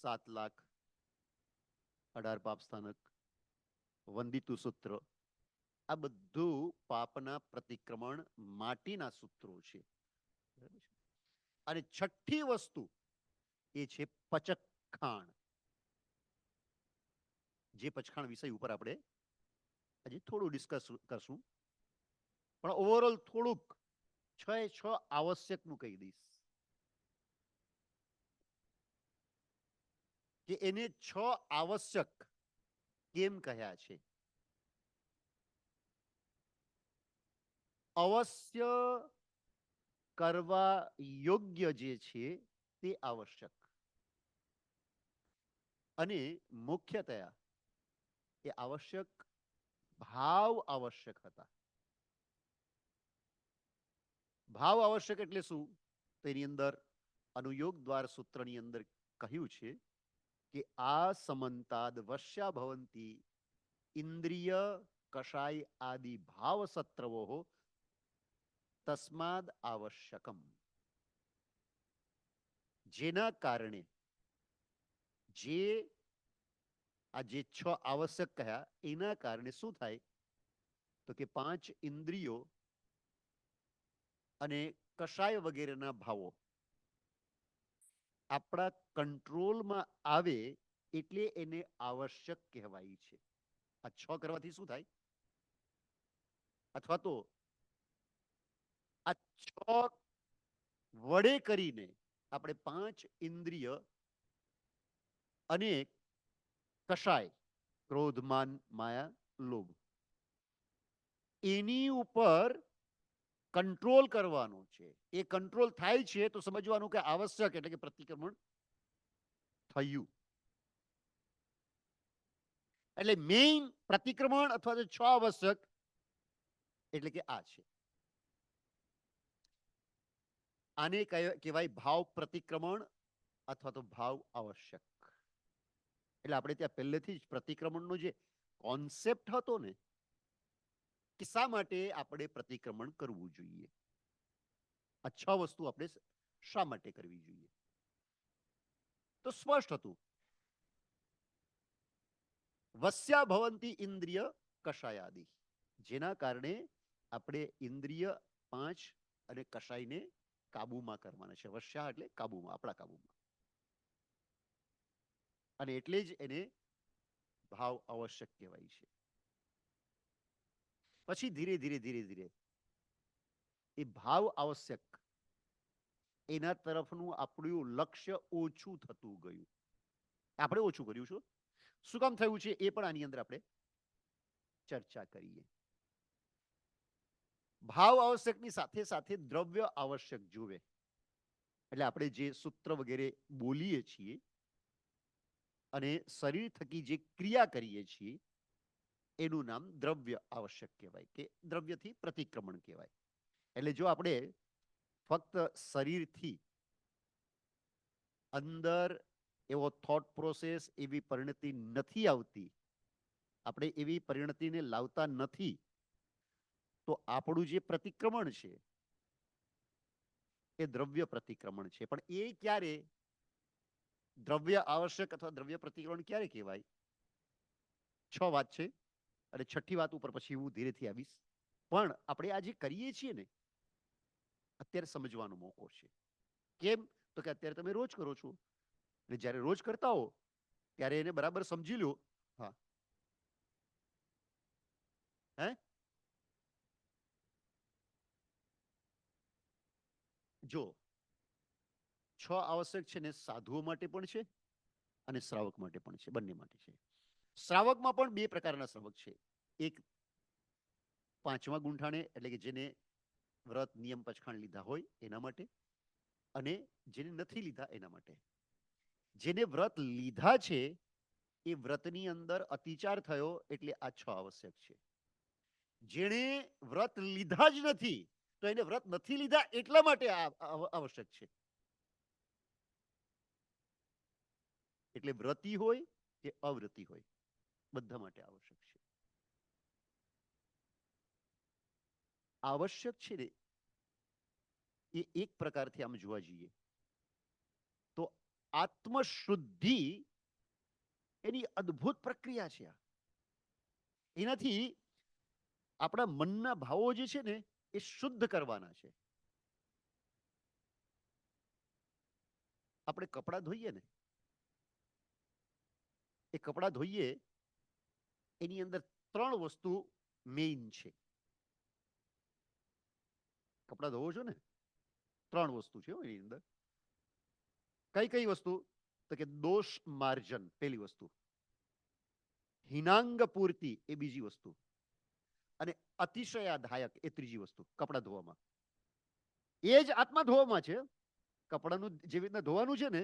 7 લાખ, 18 પાપ સ્થાનક, વંદિતુ સૂત્ર, આ બધું પાપના પ્રતિક્રમણ માટીના સૂત્રો છે. અને છઠ્ઠી વસ્તુ એ છે પચખાણ. જે પચખાણ વિષય ઉપર આપણે હજી થોડું ડિસ્કસ કરશું, પણ ઓવરઓલ થોડુંક 6 આવશ્યકનું કહી દઈશ કે એને 6 આવશ્યક કેમ કહ્યા છે. અવશ્ય કરવા યોગ્ય જે છે તે આવશ્યક, અને મુખ્યતયા એ આવશ્યક ભાવ આવશ્યક હતા. ભાવ આવશ્યક એટલે શું? તો એની અંદર અનુયોગ દ્વાર સૂત્રની અંદર કહ્યું છે કે આ સમંતાદ વશ્યા ભવંતી ઇન્દ્રિય કષાય આદિ ભાવ સત્રવો તસ્માદ આવશ્યકમ. જેના કારણે આ જે 6 આવશ્યક કહ્યા એના કારણે શું થાય? તો કે 5 ઇન્દ્રિયો અને કષાય વગેરેના ભાવો આપણા કંટ્રોલમાં આવે એટલે એને આવશ્યક કહેવાય છે. આ 6 કરવાથી શું થાય? અથવા તો આ 6 વડે કરીને આપણે 5 ઇન્દ્રિય અને કષાય, ક્રોધ, માન, માયા, લોભ, એની ઉપર કંટ્રોલ કરવાનો છે. એ કંટ્રોલ થાય છે તો સમજવાનું કે આવશ્યક એટલે કે પ્રતિક્રમણ થયું. એટલે મેઇન પ્રતિક્રમણ અથવા તો 6 આવશ્યક એટલે કે આ છે. આને કહેવાય ભાવ પ્રતિક્રમણ અથવા તો ભાવ આવશ્યક. એટલે આપણે ત્યાં પહેલેથી જ પ્રતિક્રમણનો જે કોન્સેપ્ટ હતો ને, કે શા માટે આપણે પ્રતિક્રમણ કરવું જોઈએ, આ 6 વસ્તુ આપણે શા માટે કરવી જોઈએ, તો સ્પષ્ટ હતું. વસ્યા ભવંતી ઇન્દ્રિય કષાયાદિ, જેના કારણે આપણે ઇન્દ્રિય 5 અને કષાયને કાબુમાં કરવાના છે. વસ્યા એટલે કાબુમાં, આપણા કાબુમાં. અને એટલે જ એને ભાવ આવશ્યક કહેવાય છે. પછી ધીરે ધીરે ધીરે ધીરે એ ભાવ આવશ્યક એના તરફનું આપણું લક્ષ્ય ઓછું થતું ગયું. આપણે ઓછું કર્યું છે. શું કામ થયું છે એ પણ આની અંદર આપણે ચર્ચા કરીએ. ભાવ આવશ્યકની સાથે સાથે દ્રવ્ય આવશ્યક જોવે. એટલે આપણે જે સૂત્ર વગેરે બોલીએ છીએ અને શરીર થકી જે ક્રિયા કરીએ છીએ એનું નામ દ્રવ્ય આવશ્યક કહેવાય, કે દ્રવ્યથી પ્રતિક્રમણ કહેવાય. એટલે જો આપણે ફક્ત શરીરથી અંદર એવો થોટ પ્રોસેસ, એવી પરિણતિ નથી આવતી, આપણે એવી પરિણતિને લાવતા નથી, તો આપણું જે પ્રતિક્રમણ છે એ દ્રવ્ય પ્રતિક્રમણ છે. પણ એ ક્યારે દ્રવ્ય આવશ્યક અથવા દ્રવ્ય પ્રતિક્રમણ ક્યારે કહેવાય? 6 વાત છે અને 6ઠ્ઠી વાત ઉપર પછી હું ધીરેથી આવીશ. પણ આપણે આ જે કરીએ છીએ ને, અત્યારે સમજવાનો મોકો છે. કેમ? તો કે અત્યારે તમે રોજ કરો છો, અને જ્યારે રોજ કરતા હો ત્યારે એને બરાબર સમજી લો. હા, હે, જો 6 આવશ્યક છે ને, સાધુઓ માટે પણ છે અને શ્રાવક માટે પણ છે, બંને માટે છે. શ્રાવકમાં પણ 2 પ્રકારના શ્રાવક છે. એક 5મા ગુંઠાણે એટલે કે જેને વ્રત નિયમ પચખાણ લીધા હોય એના માટે, અને જેને નથી લીધા એના માટે. જેને વ્રત લીધા છે એ વ્રતની અંદર અતિચાર થયો એટલે આ 6 આવશ્યક છે. જેણે વ્રત લીધા જ નથી તો એને વ્રત નથી લીધા એટલા માટે આવશ્યક છે. એટલે વ્રતી હોય કે અવ્રતી હોય, બધા માટે આવશ્યક છે. આવશ્યક છે ને એ એક પ્રકારથી આમ જોવા જઈએ તો આત્મશુદ્ધિ એની અદ્ભુત પ્રક્રિયા છે. એનાથી આપણા મનના ભાવો જે છે ને એ શુદ્ધ કરવાના છે. આપણે કપડાં ધોઈએ ને, એ કપડાં ધોઈએ એની અંદર 3 વસ્તુ મેઇન છે. કપડાં ધોવો છો ને, 3 વસ્તુ છે એની અંદર. કઈ કઈ વસ્તુ? તો કે દોષ માર્જન પહેલી વસ્તુ, હિનાંગ પૂર્તિ એ બીજી વસ્તુ, અને અતિશયાધાયક એ ત્રીજી વસ્તુ. કપડાં ધોવામાં એ જ આત્મા ધોવામાં છે. કપડાનું જેવી રીતના ધોવાનું છે ને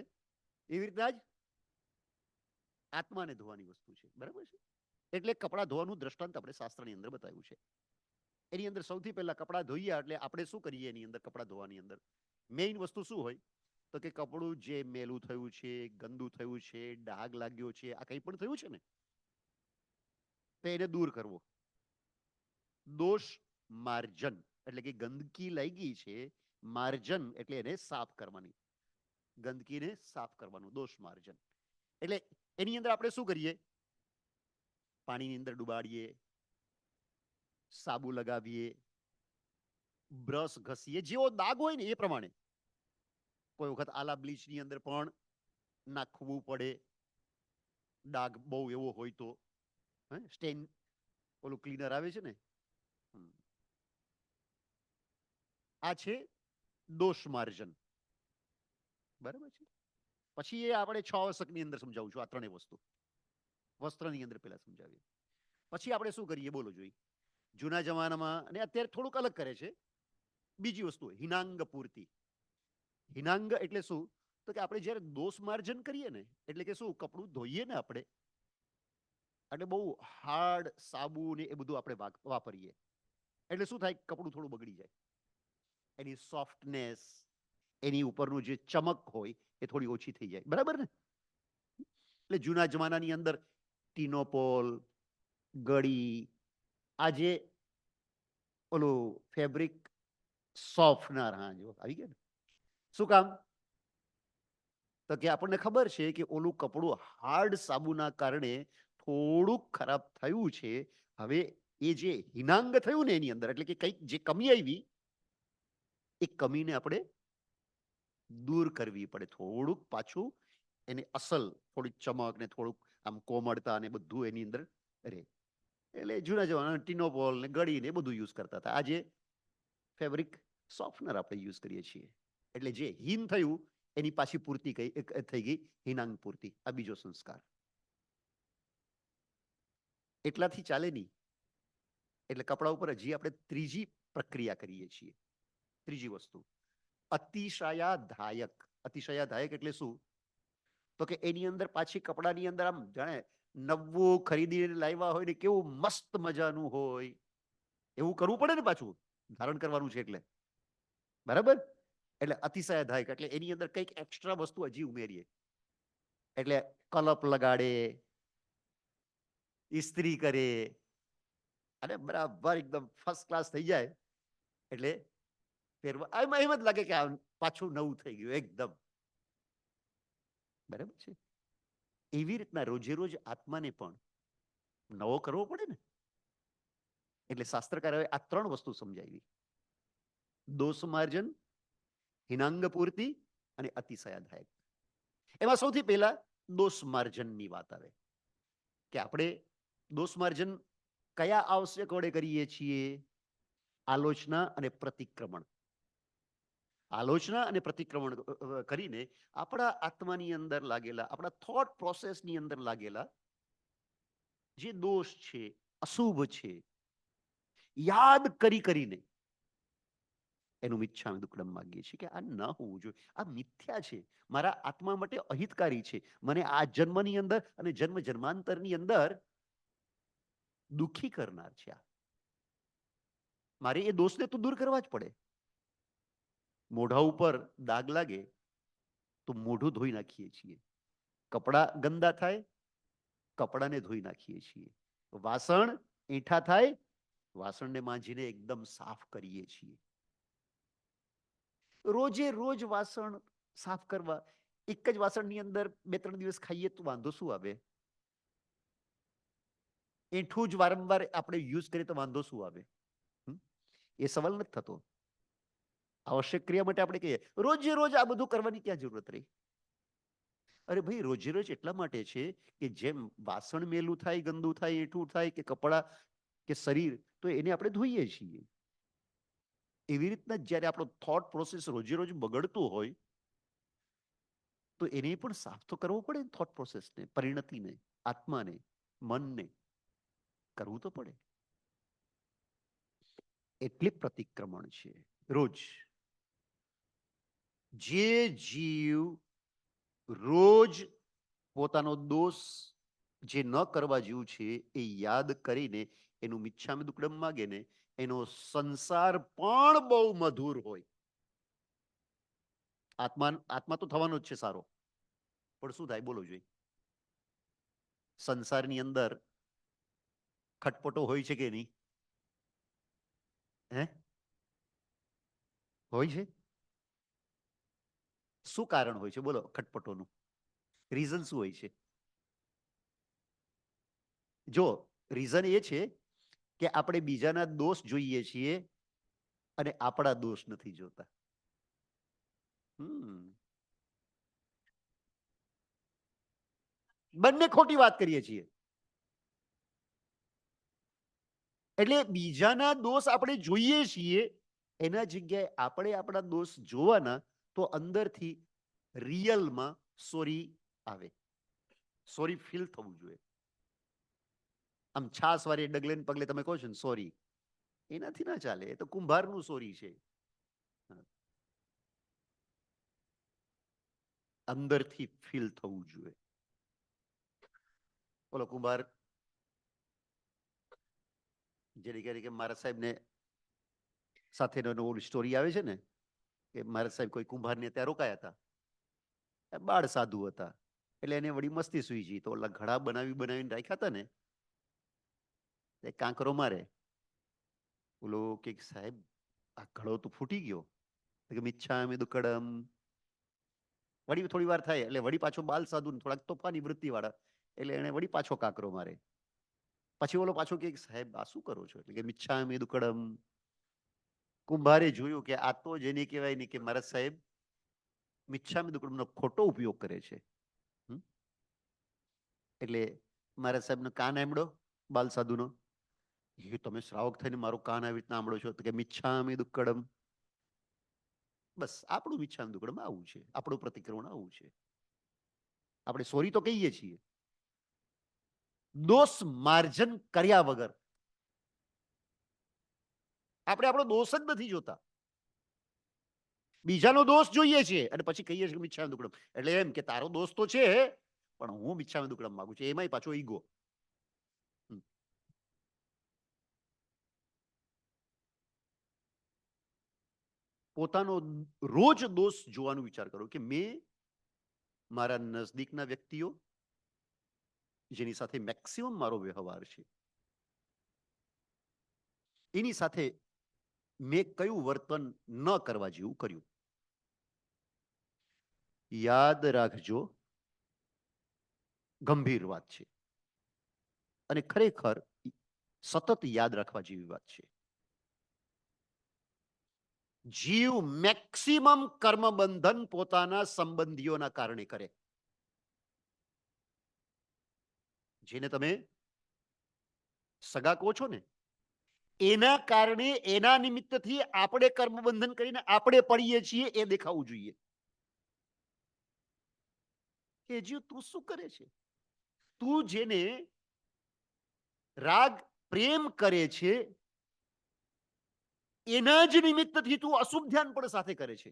એવી રીતના જ આત્માને ધોવાની વસ્તુ છે. બરાબર છે? એટલે કપડાં ધોવાનું દ્રષ્ટાંત આપણે શાસ્ત્રની અંદર બતાવ્યું છે. એની અંદર સૌથી પહેલા કપડાં ધોઈએ એટલે આપણે શું કરીએ? એની અંદર કપડાં ધોવાની અંદર મેઇન વસ્તુ શું હોય? તો કે કપડું જે મેલું થયું છે, ગંદુ થયું છે, ડાઘ લાગ્યો છે, આ કંઈ પણ થયું છે ને, તો એને દૂર કરવો. દોષ માર્જન એટલે કે ગંદકી લાગી છે, માર્જન એટલે એને સાફ કરવાની, ગંદકીને સાફ કરવાનું, દોષ માર્જન. એટલે એની અંદર આપણે શું કરીએ? પાણીની અંદર ડુબાડીએ, સાબુ લગાવીએ, બ્રશ ઘસીએ, જેવો દાગ હોય ને એ પ્રમાણે. કોઈ વખત આલા બ્લીચની અંદર પણ નાખવું પડે, ડાઘ બહુ એવો હોય તો. સ્ટેન ઓલું ક્લીનર આવે છે ને, આ છે દોષ માર્જન. બરાબર છે? પછી એ આપણે 6 આવશ્યકની અંદર સમજાવું છું આ ત્રણેય વસ્તુ. વસ્ત્રની અંદર પહેલા સમજાવીએ, પછી આપણે શું કરીએ બોલો જોઈએ. જૂના જમાનામાં અને અત્યારે થોડુંક અલગ કરે છે. બીજી વસ્તુ હિનાંગ પૂર્તિ. હિનાંગ એટલે શું? તો કે આપણે જ્યારે દોષ માર્જન કરીએ ને, એટલે કે શું, કપડું ધોઈએ ને આપણે, એટલે બહુ હાર્ડ સાબુ ને એ બધું આપણે વાપરીએ એટલે શું થાય? કપડું થોડું બગડી જાય. એની સોફ્ટનેસ, એની ઉપરનું જે ચમક હોય એ થોડી ઓછી થઈ જાય. બરાબર ને? એટલે જૂના જમાનાની અંદર ટીનોપોલ, ગળી, આ જે ઓલું ફેબ્રિક સોફ્ટનર, હા જો આવી ગયા ને. શું કામ? તો કે આપણને ખબર છે કે ઓલું કપડું હાર્ડ સાબુના કારણે થોડુંક ખરાબ થયું છે. હવે એ જે હિનાંગ થયું ને એની અંદર, એટલે કે કંઈક જે કમી આવી, એ કમીને આપણે દૂર કરવી પડે. થોડુંક પાછું એને અસલ, થોડીક ચમક ને થોડુંક આમ કોમળતા ને બધું એની અંદર રહે. એટલે જૂના જમાના ટીનોપોલ ને ગળી ને બધું યુઝ કરતા હતા. આજે ફેબ્રિક સોફ્ટનર આપણે યુઝ કરીએ છીએ. એટલે જે હીન થયું એની પાછી પૂર્તિ થઈ ગઈ, હિનાંગ પૂર્તિ. આ બીજો સંસ્કાર. એટલાથી ચાલે નહીં. એટલે કપડા ઉપર હજી આપણે ત્રીજી પ્રક્રિયા કરીએ છીએ. ત્રીજી વસ્તુ અતિશયાધાયક. અતિશયાધાયક એટલે શું? તો કે એની અંદર પાછી કપડાની અંદર આમ જાણે નવું ખરીદીને લાવ્યા હોય ને કેવું મસ્ત મજાનું હોય એવું કરવું પડે ને, પાછું ધારણ કરવાનું છે એટલે. બરાબર? એટલે અતિશયાધાયક એટલે એની અંદર કંઈક એક્સ્ટ્રા વસ્તુ હજી ઉમેરીએ. એટલે કલપ લગાડે, ઇસ્ત્રી કરે, અને બરાબર એકદમ ફર્સ્ટ ક્લાસ થઈ જાય એટલે ફેરવા એમ જ લાગે કે પાછું નવું થઈ ગયું એકદમ. બરાબર છે? એવી રીતના રોજે રોજ આત્માને પણ નવો કરવો પડે ને. એટલે શાસ્ત્રકારોએ આ 3 વસ્તુ સમજાવી: દોષ માર્જન, હિનાંગ પૂર્તિ અને અતિશયાધાયક. એમાં સૌથી પહેલા દોષ માર્જનની વાત આવે કે આપણે દોષ માર્જન કયા આવશ્યક વડે કરીએ છીએ? આલોચના અને પ્રતિક્રમણ. આલોચના અને પ્રતિક્રમણ કરીને આપણા આત્માની અંદર લાગેલા, આપણા થોટ પ્રોસેસની અંદર લાગેલા જે દોષ છે, અશુભ છે, યાદ કરીને એનું મિચ્છામિ દુક્કડમ માગીએ છીએ કે આ ન હોવું જોઈએ, આ મિથ્યા છે, મારા આત્મા માટે અહિતકારી છે, મને આ જન્મની અંદર અને જન્મ જન્માંતરની અંદર દુઃખી કરનાર છે. મારે એ દોષને તો દૂર કરવા જ પડે. મોઢા ઉપર દાગ લાગે તો મોઢું ધોઈ નાખીએ છીએ. કપડા ગંદા થાય, કપડાને ધોઈ નાખીએ છીએ. વાસણ એઠા થાય, વાસણને માંજીને એકદમ સાફ કરીએ છીએ. રોજે રોજ વાસણ સાફ કરવા એક જ વાસણની અંદર 2-3 દિવસ ખાઈએ તો વાંધો શું આવે? એઠું જ વારંવાર આપણે યુઝ કરીએ તો વાંધો શું આવે? એ સવાલ નથી થતો. આવશ્યક ક્રિયા માટે આપણે કહીએ રોજે રોજ આ બધું કરવાની ક્યાં જરૂરત રહી? અરે ભાઈ, રોજે રોજ એટલા માટે છે કે જેમ વાસણ મેલું થાય, ગંદુ થાય, એઠું થાય કે કપડાં કે શરીર, તો એને આપણે ધોઈએ છીએ. એવી રીતના જ્યારે આપણો થોટ પ્રોસેસ રોજે રોજ બગડતું હોય તો એને પણ સાફ તો કરવો પડે, થોટ પ્રોસેસને, પરિણતિને, આત્માને, મનને કરવું તો પડે. એટલે પ્રતિક્રમણ છે. રોજ જે જીવ રોજ પોતાનો દોષ જે ન કરવા જેવું છે એ યાદ કરીને એનું મિચ્છામિ દુક્કડમ માગે ને, એનો સંસાર પણ બહુ મધુર હોય. આત્મા તો થવાનો જ છે સારો, પણ શું થાય બોલો જોઈએ? સંસારની અંદર ખટપટો હોય છે કે નહીં? હે, હોય છે? શું કારણ હોય છે બોલો ખટપટોનું? રીઝન શું હોય છે? જો રીઝન એ છે કે આપણે બીજાના દોષ જોઈએ છીએ અને આપણા દોષ નથી જોતા. બંને ખોટી વાત કરીએ છીએ. એટલે બીજાના દોષ આપણે જોઈએ છીએ, એના જગ્યાએ આપણે આપણા દોષ જોવાના, તો અંદરથી રિયલમાં સોરી આવે, સોરી ફીલ થવું જોઈએ. આમ છાસ વાળી ડગલે ને પગલે તમે કહો છો ને સોરી, એનાથી ના ચાલે. એ તો કુંભારનું સોરી છે. અંદરથી ફીલ થવું જોઈએ. બોલો કુંભાર જેને કહે કે મારા સાહેબને સાથેનો સ્ટોરી આવે છે ને કે મારા સાહેબ કોઈ કુંભારને ત્યાં રોકાયા હતા, બાળ સાધુ હતા, એટલે એને વળી મસ્તી સુઈ ગઈ, તો ઓલા ઘડા બનાવીને રાખ્યા હતા ને, કાંકરો મારે. ઓલો કે સાહેબ આ ઘડો તો ફૂટી ગયો. મિચ્છામિ દુક્કડમ. વળી થોડી વાર થાય એટલે વળી પાછો બાલ સાધુ થોડાક તોફાની વૃત્તિ વાળા, એટલે એને વળી પાછો કાંકરો મારે. પછી ઓલો પાછો કે સાહેબ આ શું કરો છો? એટલે કે મિચ્છામિ દુક્કડમ. કુંભારે જોયું કે આ તો જેને કહેવાય ને કે મારા સાહેબ મિચ્છામિ દુક્કડમનો ખોટો ઉપયોગ કરે છે. એટલે મારા સાહેબનો કાન આંબળો બાલ સાધુનો. એ તમે શ્રાવક થઈને મારો કાન આવી રીતના આંબળો છો? તો કે મિચ્છામિ દુક્કડમ. બસ આપણું મિચ્છામિ દુક્કડમ આવું છે, આપણું પ્રતિક્રમણ આવું છે. આપણે સોરી તો કહીએ છીએ, દોષ માર્જન કર્યા વગર. આપણે આપણો દોષ જ નથી જોતા, બીજાનો દોષ જોઈએ છીએ અને પછી કહીએ છીએ મિચ્છામિ દુક્કડમ. એટલે એમ કે તારો દોષ તો છે પણ હું મિચ્છામિ દુક્કડમ માંગુ છું. એમાંય પાછો ઈગો. પોતાનો રોજ દોષ જોવાનો વિચાર કરો કે મેં મારા નજદીકના વ્યક્તિઓ જેની સાથે મેક્સિમમ મારો વ્યવહાર છે, એની સાથે મેં કયું વર્તન ન કરવા જેવું કર્યું. યાદ રાખજો, ગંભીર વાત છે અને ખરેખર સતત યાદ રાખવા જેવી વાત છે. જીવ મેક્સિમમ કર્મ બંધન પોતાના સંબંધીઓના કારણે કરે. જેને તમે સગા કહો છો ને, એના કારણે, એના નિમિત્તથી આપણે કર્મબંધન કરીને આપણે પડીએ છીએ, એ દેખાવું જોઈએ. એ જીવ તું શું કરે છે? તું જેને રાગ પ્રેમ કરે છે એના જ નિમિત્તથી તું અશુભ ધ્યાન પણ સાથે કરે છે.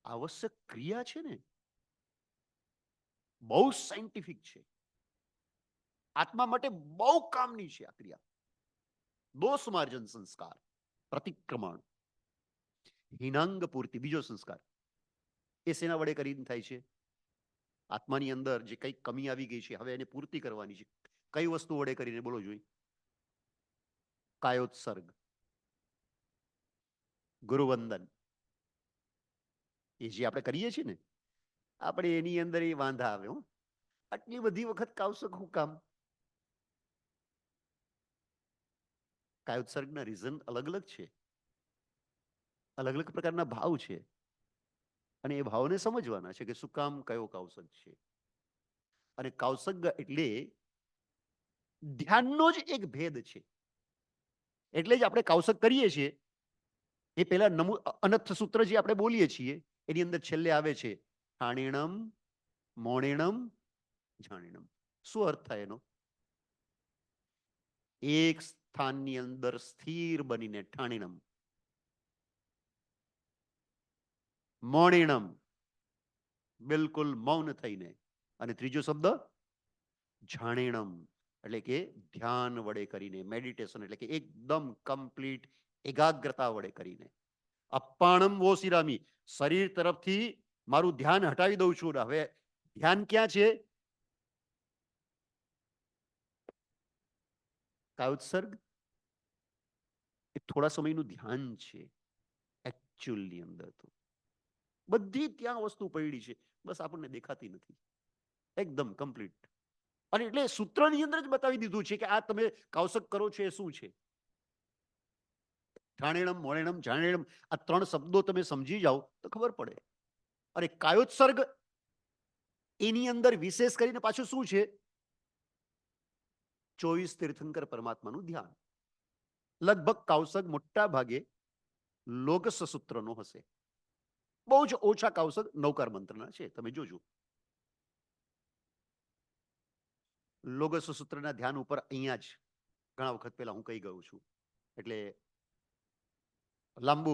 આવશ્યક ક્રિયા છે ને, બહુ સાયન્ટિફિક છે, આત્મા માટે બહુ કામની છે આ ક્રિયા. દોષ માર્જન સંસ્કાર, પ્રતિક્રમણ, હિનાંગ પૂર્તિ, બીજો સંસ્કાર. એ સેના વડે કરીને થાય છે? આત્માની અંદર જે કઈ કમી આવી ગઈ છે, હવે એને પૂર્તિ કરવાની છે. કઈ વસ્તુ વડે કરીને બોલો જોઈ? કાયોત્સર્ગ, ગુરુવંદન, એ જે આપણે કરીએ છીએ ને, આપણે એની અંદર એ વાંધા આવે. આટલી બધી વખત કાવસક હું કામ? કાયોત્સર્ગના રીઝન અલગ અલગ છે, અલગ અલગ પ્રકારના ભાવ છે, અને એ ભાવને સમજવાના છે કે શું કામ કયો કાવસક છે. અને કાવસક એટલે ધ્યાનનો જ એક ભેદ છે. એટલે જ આપણે કાવસક કરીએ છીએ એ પેલા અનર્થ સૂત્ર જે આપણે બોલીએ છીએ એની અંદર છેલ્લે આવે છે ઠાણીણમ, મોણીણમ, જાણીણમ. શું અર્થ થાય એનો? એક સ્થાનની અંદર સ્થિર બનીને ઠાણીણમ, મોણીણમ બિલકુલ મૌન થઈને, અને ત્રીજો શબ્દ જાણીણમ એટલે કે ધ્યાન વડે કરીને, મેડિટેશન એટલે કે એકદમ કમ્પ્લીટ એકાગ્રતા વડે કરીને. અપ્પાણમ વો સિરામી, શરીર તરફથી મારું ધ્યાન હટાવી દઉં છું. હવે ધ્યાન ક્યાં છે? કાયોત્સર્ગ એ થોડા સમયનું ધ્યાન છે. એકચ્યુઅલની અંદર તો બધી ત્યાં વસ્તુ પડી છે, બસ આપણને દેખાતી નથી. એકદમ કમ્પ્લીટ. અને એટલે સૂત્રની અંદર જ બતાવી દીધું છે કે આ તમે કાવસક કરો છો એ શું છે. ઠાણેણમ, મોણેણમ, જાણેણમ, આ ત્રણ શબ્દો તમે સમજી જાઓ તો ખબર પડે. અને કાયોત્સર્ગ એની અંદર વિશેષ કરીને પાછું શું છે? 24 તીર્થંકર પરમાત્માનું ધ્યાન. લગભગ કાવસક મોટા ભાગે લોગસ સૂત્રનો હશે. બહુ જ ઓછા કાવસક નવકાર મંત્રના છે, તમે જોજો. લોગસ સૂત્રના ધ્યાન ઉપર અહીંયા જ ઘણા વખત પહેલા હું કહી ગયો છું. એટલે લાંબુ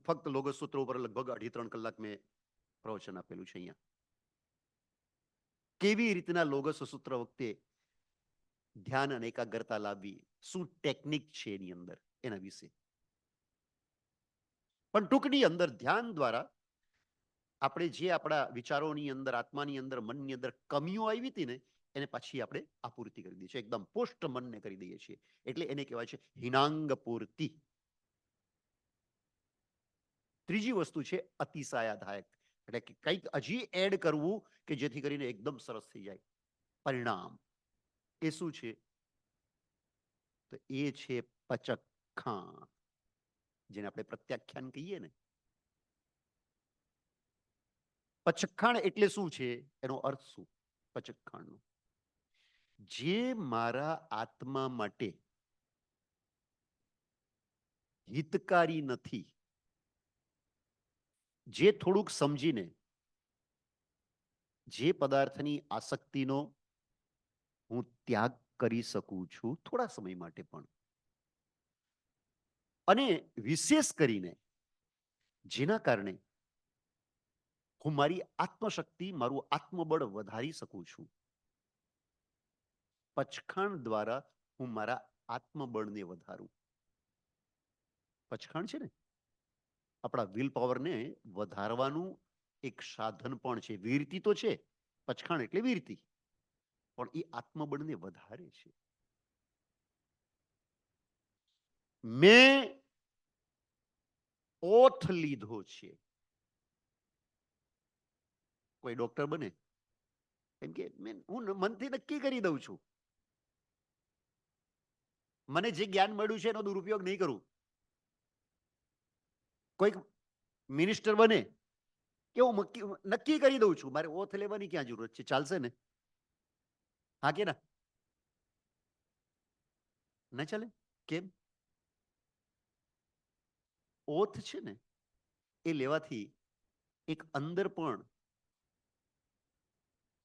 ફક્ત લોગસ સૂત્ર ઉપર લગભગ 2.5-3 કલાક મેં પ્રવચન આપેલું છે અહીંયા. કેવી રીતના લોગસ સૂત્ર વખતે ધ્યાન અને એકાગ્રતા લાવવી, શું ટેકનિક છે એની અંદર, એના વિશે. પણ ટૂંકની અંદર ધ્યાન દ્વારા આપણે જે આપણા વિચારોની અંદર, આત્માની અંદર, મનની અંદર કમીઓ આવી હતી ને એને પછી આપણે આપૂર્તિ કરી દઈએ છીએ, એકદમ પોષ્ટ મનને કરી દઈએ છીએ. એટલે એને કહેવાય છે હિનાંગ પૂર્તિ. ત્રીજી વસ્તુ છે અતિશયાધાયક, એટલે કે કંઈક હજી એડ કરવું કે જેથી કરીને એકદમ સરસ થઈ જાય પરિણામ. એ શું છે? તો એ છે પચખાણ, જેને આપણે પ્રત્યાખ્યાન કહીએ ને. પચખાણ એટલે શું છે? એનો અર્થ શું પચખાણનો? જે મારા આત્મા માટે હિતકારી નથી, જે થોડુંક સમજીને જે પદાર્થની આસક્તિનો હું ત્યાગ કરી શકું છું થોડા સમય માટે પણ, અને વિશેષ કરીને જેના કારણે હું મારી આત્મશક્તિ, મારું આત્મબળ વધારી શકું છું, પચખાણ દ્વારા હું મારા આત્મબળને વધારું. પચખાણ છે ને આપણા વિલ પાવરને વધારવાનું એક સાધન પણ છે. વીરતી તો છે, પચખાણ એટલે વીરતી, પણ એ આત્મબળને વધારે છે. મેં ઓથ લીધો છે. કોઈ ડોક્ટર બને કેમ કે હું મનથી નક્કી કરી દઉં છું મને જે જ્ઞાન મળ્યું છે એનો દુરુપયોગ નહીં કરું. કોઈક મિનિસ્ટર બને કે હું નક્કી કરી દઉં છું મારે ઓથ લેવાની ક્યાં જરૂરત છે, ચાલશે ને? હા કે ના? ના ચાલે. કેમ? ઓથ છે ને એ લેવાથી એક અંદર પણ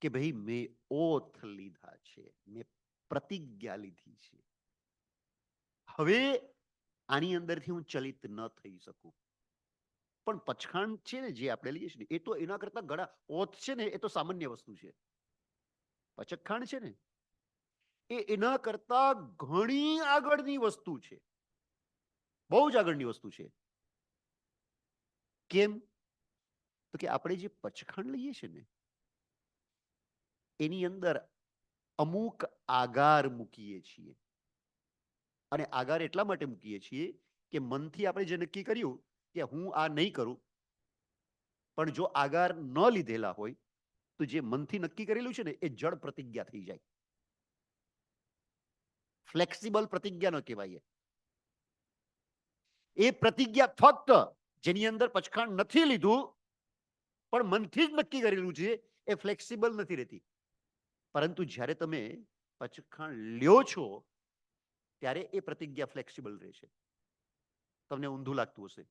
કે ભાઈ મેં ઓથ લીધા છે, મેં પ્રતિજ્ઞા લીધી છે, હવે આની અંદરથી હું ચલિત ન થઈ શકું. પણ પચખાણ છે ને જે આપણે લઈએ છીએ એ તો એના કરતા ઘણા, ઓથ છે ને એ તો સામાન્ય વસ્તુ છે, પચખાણ છે ને એ એના કરતા ઘણી આગળની વસ્તુ છે, બહુ જ આગળની વસ્તુ છે. કેમ? તો કે આપણે જે પચખાણ લઈએ છીએ ને એની અંદર અમુક આગાર મૂકીએ છીએ, અને આગાર એટલા માટે મૂકીએ છીએ કે મનથી આપણે જે નક્કી કર્યું કે હું આ નહીં કરું, પણ જો આગાર ન લીધેલા હોય તો જે મનથી નક્કી કરેલું છે ને એ જડ પ્રતિજ્ઞા થઈ જાય. ફ્લેક્સિબલ પ્રતિજ્ઞા ન કહેવાય. એ પ્રતિજ્ઞા ફક્ત જેની અંદર પચખાણ નથી લીધું પણ મનથી જ નક્કી કરેલું છે એ ફ્લેક્સિબલ નથી રહેતી. પરંતુ જ્યારે તમે પચખાણ લ્યો છો ત્યારે એ પ્રતિજ્ઞા ફ્લેક્સિબલ રહે છે. તમને ઊંધું લાગતું હશે.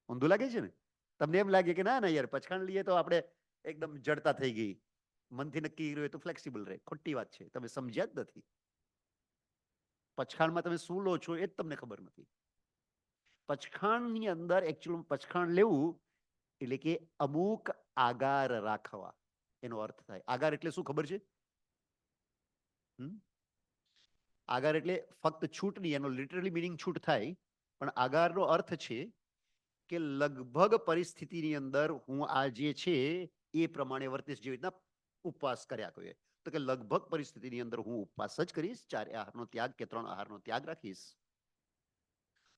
ઊંધું લાગે છે ને? તમને એમ લાગે કે ના ના યાર પચખાણ લઈએ તો આપણે એકદમ જડતા થઈ ગઈ, મનથી નક્કી કર્યું તો ફ્લેક્સિબલ રહે. ખોટી વાત છે, તમે સમજ્યા જ નથી. પચખાણમાં તમે શું લો છો એ જ તમને ખબર નથી. પચખાણની અંદર એકચ્યુઅલી પચખાણ લેવું એટલે કે અમુક આગાર રાખવા એનો અર્થ થાય. આગાર એટલે શું ખબર છે? આગાર એટલે ફક્ત છૂટ નહીં, એનો લિટરલી મિનિંગ છૂટ થાય, પણ આગારનો અર્થ છે કે લગભગ પરિસ્થિતિની અંદર હું આ જે છે એ પ્રમાણે વર્તીશ. જેવી રીતના ઉપવાસ કર્યા કહીએ તો કે લગભગ પરિસ્થિતિની અંદર હું ઉપવાસ જ કરીશ, 4 આહારનો ત્યાગ કે 3 આહારનો ત્યાગ રાખીશ.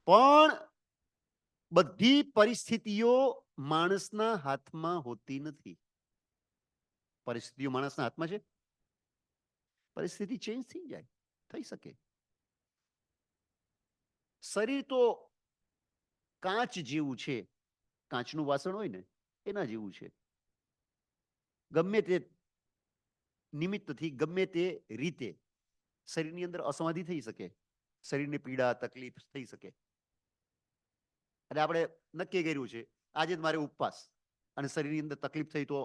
પણ બધી પરિસ્થિતિઓ માણસના હાથમાં હોતી નથી. પરિસ્થિતિઓ માણસના હાથમાં છે? પરિસ્થિતિ ચેન્જ થઈ જાય, થઈ શકે. શરીર તો કાચ જેવું છે, કાચનું વાસણ હોય ને એના જેવું છે. ગમે તે નિમિત્તથી ગમે તે રીતે શરીરની અંદર અસમાધિ થઈ શકે, શરીરની પીડા તકલીફ થઈ શકે. અને આપણે નક્કી કર્યું છે આજે જ મારે ઉપવાસ, અને શરીરની અંદર તકલીફ થઈ તો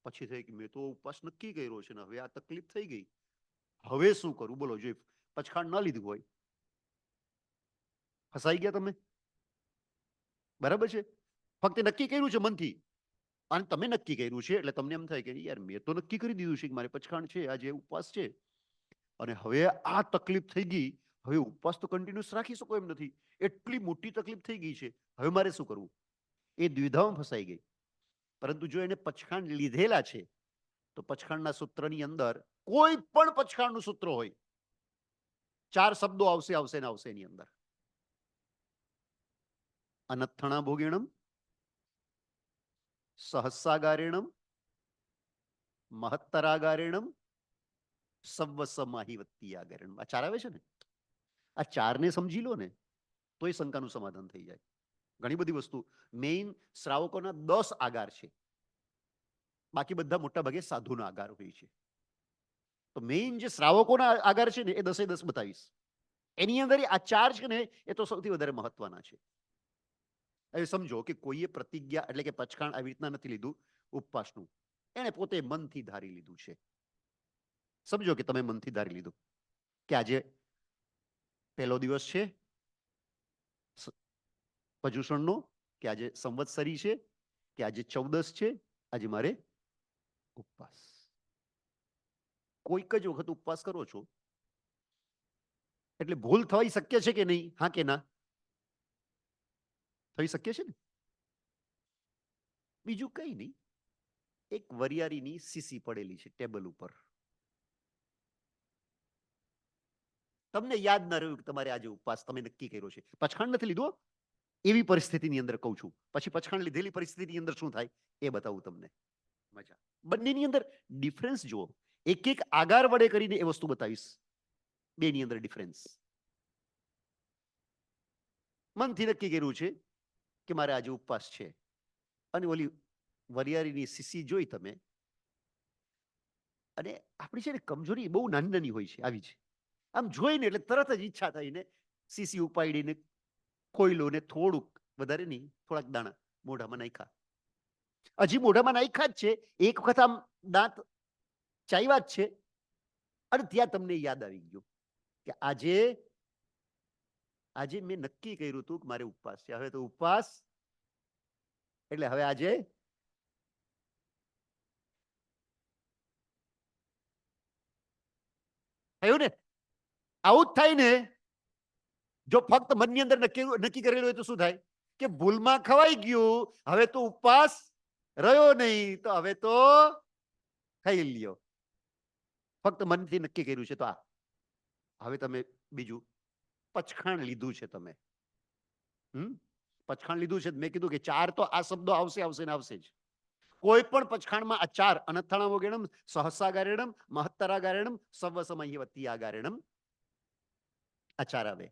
પછી થઈ કે મેં તો ઉપવાસ નક્કી કર્યો છે ને હવે આ તકલીફ થઈ ગઈ, હવે શું કરું? બોલો. જો પચખાણ ન લીધું હોય, ફસાઈ ગયા તમે. બરાબર છે? ફક્ત નક્કી કર્યું છે મનથી, અને તમે નક્કી કર્યું છે એટલે તમને એમ થાય કે યાર મેં તો નક્કી કરી દીધું છે કે મારે પચખાણ છે, આજે ઉપવાસ છે, અને હવે આ તકલીફ થઈ ગઈ, હવે ઉપવાસ તો કન્ટિન્યુઅસ રાખી શકો એમ નથી, એટલી મોટી તકલીફ થઈ ગઈ છે, હવે મારે શું કરવું? એ દ્વિધામાં ફસાઈ ગઈ. પરંતુ જો એને પચખાણ લીધેલા છે તો પચખાણના સૂત્રની અંદર કોઈ પણ પચખાણનું સૂત્ર હોય, 4 શબ્દો આવશે ને આવશે એની અંદર. અનથણા ભોગીણમ, સહસ્સાગારેણમ, મહત્તરાગારેણમ, સવ્વસમાહિવત્તિયાગારેણમ. આ 4 આવે છે ને, આ 4ને સમજી લો ને તોય શંકાનું સમાધાન થઈ જાય. ઘણી બધી વસ્તુ, મેઇન શ્રાવકોના 10 આગાર છે, બાકી બધા મોટા ભાગે સાધુના આગાર હોય છે. તો મેઇન જે શ્રાવકોના આગાર છે ને એ 10 બતાવીશ. એની અંદર આ 4 છે ને એ તો સૌથી વધારે મહત્વના છે. હવે સમજો કે કોઈએ પ્રતિજ્ઞા એટલે કે પચખાણ આવી રીતના નથી લીધું ઉપવાસનું, એને પોતે મનથી ધારી લીધું છે. સમજો કે તમે મનથી ધારી લીધું કે આજે પહેલો દિવસ છે પર્યુષણનો, કે આજે સંવત્સરી છે, કે આજે 14 છે, આજે મારે ઉપવાસ. કોઈક જ વખત ઉપવાસ કરો છો એટલે ભૂલ થઈ શક્ય છે કે નહીં? હા કે ના? થઈ શક્ય છે ને. બીજું કઈ નહીં, એક વરિયાળીની સીસી પડેલી છે ટેબલ ઉપર, તમને યાદ ના રહ્યું કે તમારે આજે ઉપવાસ તમે નક્કી કર્યો છે, પચખાણ નથી લીધો એવી પરિસ્થિતિની અંદર કહું છું. પછી પચખાણ લીધેલી પરિસ્થિતિની અંદર શું થાય એ બતાવું તમને. મજા. બંનેની અંદર ડિફરન્સ જુઓ. એક એક આગાર વડે કરીને એ વસ્તુ બતાવીશ. બેની અંદર ડિફરન્સ. મનથી નક્કી કર્યું છે કે મારે આજે ઉપવાસ છે, અને ઓલી વરિયાળીની સીસી જોઈ તમે, અને આપણી છે ને કમજોરી બહુ નાની નાની હોય છે, આવી છે. આમ જોઈને એટલે તરત જ ઈચ્છા થઈને સીસી ઉપાડીને ખોઈલો ને થોડુંક, વધારે નહીં, થોડાક દાણા મોઢામાં નાખ્યા. હજી મોઢામાં નાખ્યા જ છે, એક વખત આમ દાંત ચાવ્યા જ છે, અને ત્યાં તમને યાદ આવી ગયું કે આજે મેં નક્કી કર્યું હતું કે મારે ઉપવાસ છે, હવે તો ઉપવાસ એટલે હવે આજે થયું ને. આવું જ થાય ને. જો ફક્ત મનની અંદર નક્કી કરેલું હોય તો શું થાય કે ભૂલમાં ખવાઈ ગયું, હવે તો ઉપવાસ રહ્યો નહીં, તો હવે તો ખાઈ લ્યો. ફક્ત મનથી નક્કી કર્યું છે તો આ. હવે તમે બીજું પચખાણ લીધું છે, તમે પચખાણ લીધું છે, મેં કીધું કે 4 તો આ શબ્દો આવશે ને આવશે જ. કોઈ પણ પચખાણમાં આ ચાર અનથાણાવોગેણમ સહસ્સાગારેણમ મહત્તરાગારેણમ સવ્વસમયવત્તિયાગારેણમ આ ચાર આવે.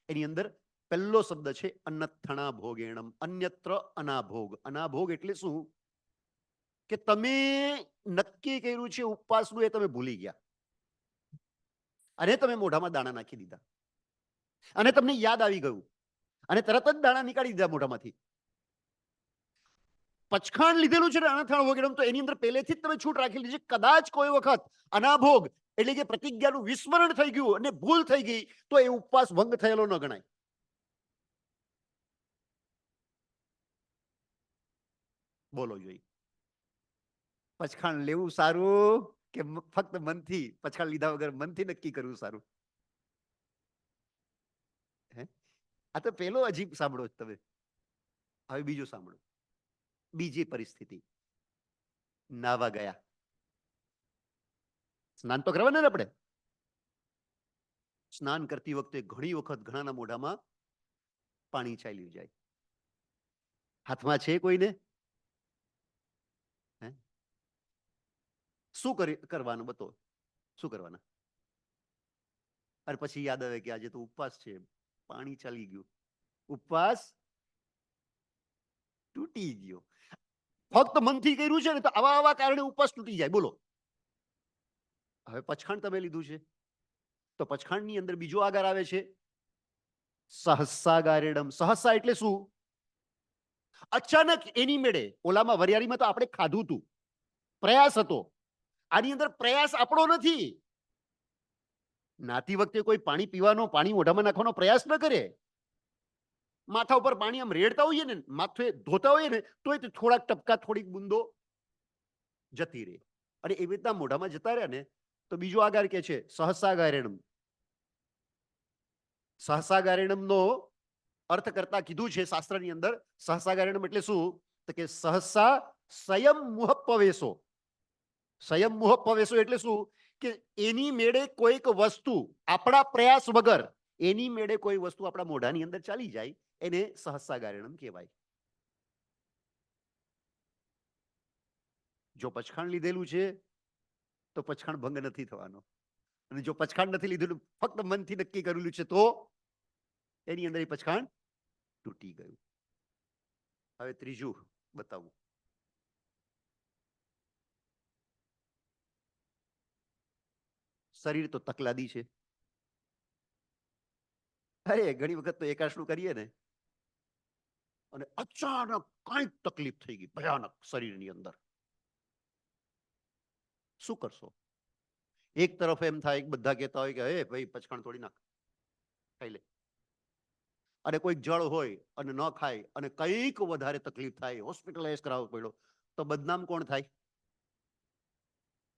એની અંદર પહેલો શબ્દ છે અનથણા ભોગેણમ, અન્યત્ર અનાભોગ. અનાભોગ એટલે શું? કે તમે નક્કી કર્યું છે ઉપવાસનું એ તમે ભૂલી ગયા અને તમે મોઢામાં દાણા નાખી દીધા અને તમને યાદ આવી ગયું અને તરત જ દાણા નીકાળી દીધા મોઢામાંથી. પચખાણ લીધેલું છે અનથાણ વગેરે તો એની અંદર પહેલેથી જ તમે છૂટ રાખેલી છે. કદાચ કોઈ વખત અનાભોગ એટલે કે પ્રતિજ્ઞાનું વિસ્મરણ થઈ ગયું અને ભૂલ થઈ ગઈ તો એ ઉપવાસ ભંગ થયેલો ન ગણાય. બોલો જોઈ, પચખાણ લેવું સારું કે ફક્ત મનથી, પચખાણ લીધા વગર મનથી નક્કી કરવું સારું? આ તો પેલો અજીબ સાંભળો તમે. હવે બીજું સાંભળો. બીજી પરિસ્થિતિ, નાવા ગયા. સ્નાન તો કરવાના ને આપણે. સ્નાન કરતી વખતે ઘણી વખત ઘણાના મોઢામાં પાણી ચાલ્યું જાય. હાથમાં છે કોઈને? શું કરવાનું બતો? શું કરવાના? અને પછી યાદ આવે કે આજે તો ઉપવાસ છે, પાણી ચાલી ગયું, ઉપવાસ તૂટી ગયો. ફક્ત મનથી કર્યું છે ને તો આવા આવા કારણે ઉપવાસ તૂટી જાય. બોલો, હવે પચખાણ તમે લીધું છે તો પચખાણની અંદર બીજો આગાર આવે છે સહસ્સાગારેણમ. સહસ્સા એટલે શું? અચાનક એની મેળે. ઓલામાં વરિયાળીમાં તો આપણે ખાધું હતું, પ્રયાસ હતો. આની અંદર પ્રયાસ આપણો નથી. નાતી વખતે કોઈ પાણી પીવાનો, પાણી મોઢામાં નાખવાનો પ્રયાસ ન કરે. માથા ઉપર પાણી આમ રેડતા હોઈએ ને, માથે ધોતા હોઈએ ને, તો થોડાક ટપકા, થોડીક બુંદો જતી રહે. અને એવી રીતના મોઢામાં જતા રહ્યા ને તો બીજો આગાર કે છે સહસ્સાગારેણમ. સહસ્સાગારેણમ નો અર્થ કરતા કીધું છે શાસ્ત્રની અંદર. સહસ્સાગારેણમ એટલે શું? તો કે સહસ્સા સ્વયં મુહપવેશો. સ્વયં મુહપવેશો એટલે શું? કે એની મેળે કોઈક વસ્તુ આપણા પ્રયાસ વગર એની મેળે કોઈ વસ્તુ આપણા મોઢાની અંદર ચાલી જાય, એને સહસ્સાગારેણમ કહેવાય. જો પચખાણ લીધેલું છે તો પચખાણ ભંગ નથી થવાનો. અને જો પચખાણ નથી લીધેલું, ફક્ત મનથી નક્કી કરેલું છે, તો એની અંદર એ પચખાણ તૂટી ગયું. હવે ત્રીજું બતાવું. શરીર તો તકલાદી છે. અરે ઘણી વખત તો એકાશનું કરીએ ને અને અચાનક કઈક તકલીફ થઈ ગઈ ભયાનક શરીરની અંદર. શું કરશો? એક તરફ એમ થાય, બધા કહેતા હોય કે હે ભાઈ પચખાણ તોડી નાખ, ખાઈ લે. અને કોઈક જળ હોય અને ન ખાય અને કઈક વધારે તકલીફ થાય, હોસ્પિટલાઇઝ કરાવવો પડ્યો, તો બદનામ કોણ થાય?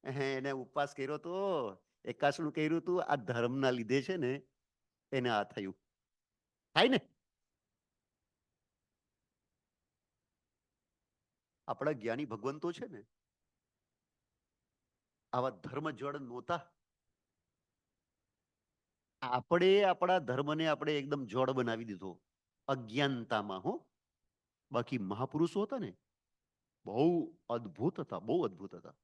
એને ઉપવાસ કર્યો તો, એકાશનું કર્યું હતું, આ ધર્મના લીધે છે ને એને આ થયું. થાય ને? આપણા જ્ઞાની ભગવંતો છે ને, આવા ધર્મ જળ નહોતા. આપણે આપણા ધર્મને આપણે એકદમ જળ બનાવી દીધો અજ્ઞાનતામાં. હો, બાકી મહાપુરુષો હતા ને, બહુ અદ્ભુત હતા, બહુ અદ્ભુત હતા.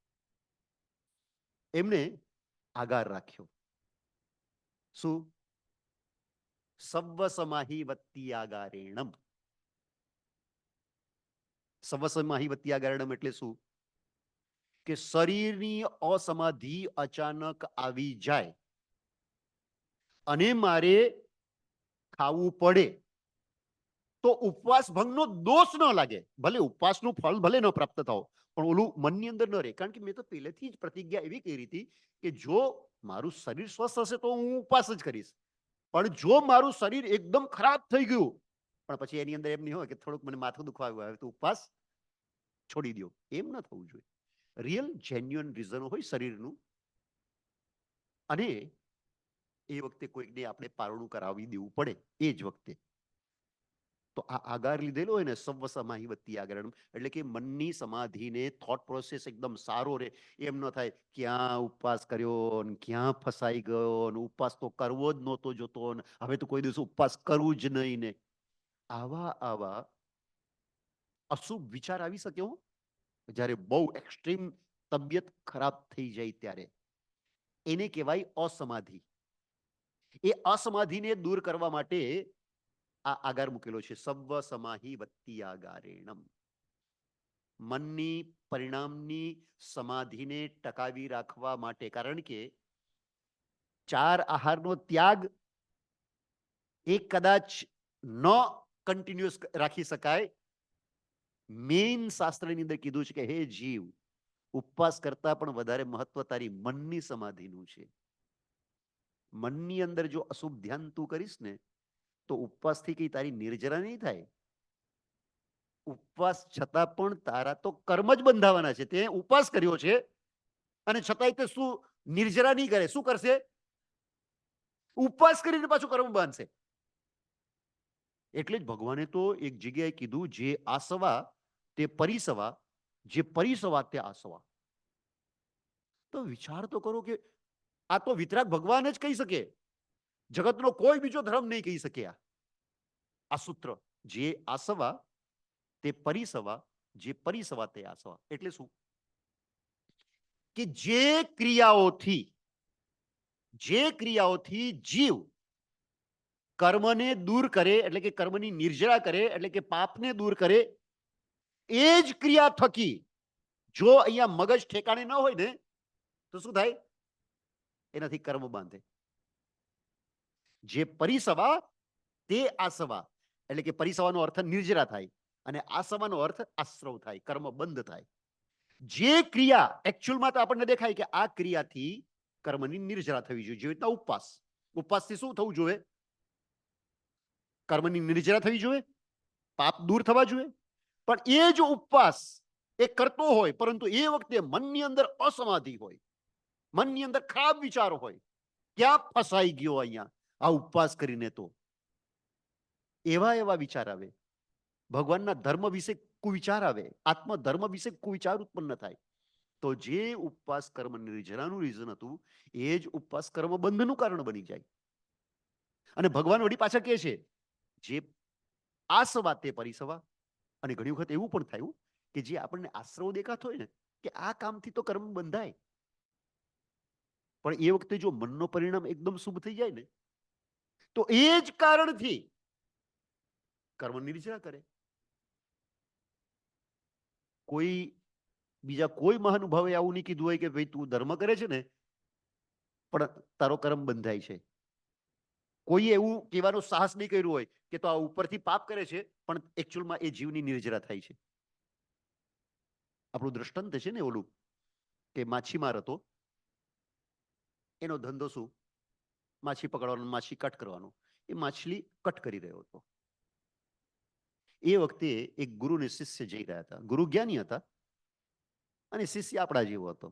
એમને આગાર રાખ્યો. શું? સવ્વસમાહી વત્તિયાગારેણમ. સવ્વસમાહી વત્તિયાગારેણમ એટલે શું? કે શરીરની અસમાધિ અચાનક આવી જાય અને મારે ખાવું પડે તો ઉપવાસ ભંગનો દોષ ન લાગે. ભલે ઉપવાસનું ફળ ભલે ન પ્રાપ્ત થાવ, પણ ઓલું મનની અંદર ન રહે. કારણ કે મેં તો પહેલેથી જ પ્રતિજ્ઞા એવી કરી હતી કે જો મારું શરીર સ્વસ્થ હશે તો હું ઉપવાસ જ કરીશ. પણ જો મારું શરીર એકદમ ખરાબ થઈ ગયું, પણ પછી એની અંદર એમ નહીં હોય કે થોડુંક મને માથું દુખવા આવે તો ઉપવાસ છોડી દો, એમ ન થવું જોઈએ. રિયલ જેન્યુઅન રીઝન હોય શરીરનું, અને એ વખતે કોઈકને આપણે પારણું કરાવી દેવું પડે એ જ વખતે. તો આ આગાર લીધેલો હોય ને સવ્વસમાહી વત્તિયાગારેણમ, એટલે કે મનની સમાધિને થોટ પ્રોસેસ એકદમ સારો રહે. એમ ન થાય ક્યાં ઉપવાસ કર્યો ને ક્યાં ફસાઈ ગયો ને ઉપવાસ તો કરવો જ નહોતો જોતો ને હવે તો કોઈ દિવસ ઉપવાસ કરવું જ નહીં ને. આવા આવા અશુભ વિચાર આવી શકે. હો, જ્યારે બહુ એક્સ્ટ્રીમ તબિયત ખરાબ થઈ જાય ત્યારે એને કહેવાય અસમાધિ. એ અસમાધિને દૂર કરવા માટે આ આગાર મૂકેલો છે, સવ્વ સમાહિ વત્તિ આગારેણમ. મનની પરિણામની સમાધિને ટકાવી રાખવા માટે, કારણ કે 4 આહારનો ત્યાગ એ કદાચ ન કન્ટિન્યુઅસ રાખી શકાય. મેઇન શાસ્ત્રની અંદર કીધું છે કે હે જીવ, ઉપવાસ કરતા પણ વધારે મહત્વ તારી મનની સમાધિનું છે. મનની અંદર જો અશુભ ધ્યાન તું કરીશ ને તો ઉપવાસથી કઈ તારી નિર્જરા નહીં થાય. ઉપવાસ છતાં પણ તારા તો કર્મ જ બંધાવાના છે. તે ઉપવાસ કર્યો છે અને છતાંય તે શું નિર્જરા નહીં કરે? શું કરશે? ઉપવાસ કરીને પાછું કર્મ બાંધશે. એટલે જ ભગવાને તો એક જગ્યાએ કીધું, જે આસવા તે પરિસવા, જે પરિસવા તે આસવા. તો વિચાર તો કરો કે આ તો વિતરાગ ભગવાન જ કહી શકે, જગતનો કોઈ બીજો ધર્મ નહીં કહી શકે. આ સૂત્ર, જે આસવા તે પરિસવા, જે પરિસવા તે આસવા. એટલે શું? કે જે ક્રિયાઓથી જીવ કર્મને દૂર કરે, એટલે કે કર્મની નિર્જરા કરે, એટલે કે પાપને દૂર કરે, એ જ ક્રિયા થકી જો અહીંયા મગજ ઠેકાણે ન હોય ને તો શું થાય? એનાથી કર્મ બાંધે. જે પરિસવા તે આસવા, એટલે કે પરિસવાનો અર્થ નિર્જરા થાય અને આસવાનો અર્થ આશ્રવ થાય, કર્મ બંધ થાય. જે ક્રિયા એકચ્યુઅલમાં તો આપણને દેખાય કે આ ક્રિયાથી કર્મની નિર્જરા થવી જોઈએ, જેવી રીતના ઉપવાસથી શું થવું જોઈએ? કર્મની નિર્જરા થવી જોઈએ, પાપ દૂર થવા જોઈએ. પણ એ જ ઉપવાસ એ કરતો હોય, પરંતુ એ વખતે મનની અંદર અસમાધિ હોય, મનની અંદર ખરાબ વિચારો હોય, ક્યાં ફસાઈ ગયો અહીંયા આ ઉપવાસ કરીને? તો એવા વિચાર આવે, ભગવાનના ધર્મ વિશે કુવિચાર આવે, આત્મધર્મ વિશે કુવિચાર ઉત્પન્ન થાય. તો જે ઉપવાસ કર્મ નિર્જરાનું રીઝન હતું, એ જ ઉપવાસ કર્મ બંધનું કારણ બની જાય. અને ભગવાન વળી પાછા કહે છે, જે આસવા તે પરિસવા. અને ઘણી વખત એવું પણ થયું કે જે આપણને આશ્રવ દેખાતો હોય ને કે આ કામથી તો કર્મ બંધાય, પણ એ વખતે જો મનનો પરિણામ એકદમ શુભ થઈ જાય ને તો એ જ કારણથી કર્મ નિર્જરા કરે. બીજા કોઈ મહાનુભાવે આવું નહીં કીધું હોય કે ભાઈ તું ધર્મ કરે છે ને પણ તારો કર્મ બંધાય છે. કોઈએ એવું કહેવાનો સાહસ નહીં કર્યું હોય કે તો આ ઉપરથી પાપ કરે છે પણ એકચ્યુઅલમાં એ જીવની નિર્જરા થાય છે. આપણું દ્રષ્ટાંત છે ને ઓલું કે માછીમાર હતો, એનો ધંધો શું? માછી પકડવાનો, માછી કટ કરવાનો. એ માછલી કટ કરી રહ્યો હતો. એ વખતે એક ગુરુ ને શિષ્ય જઈ રહ્યા હતા. ગુરુ જ્ઞાની હતા અને શિષ્ય આપણા જેવો હતો.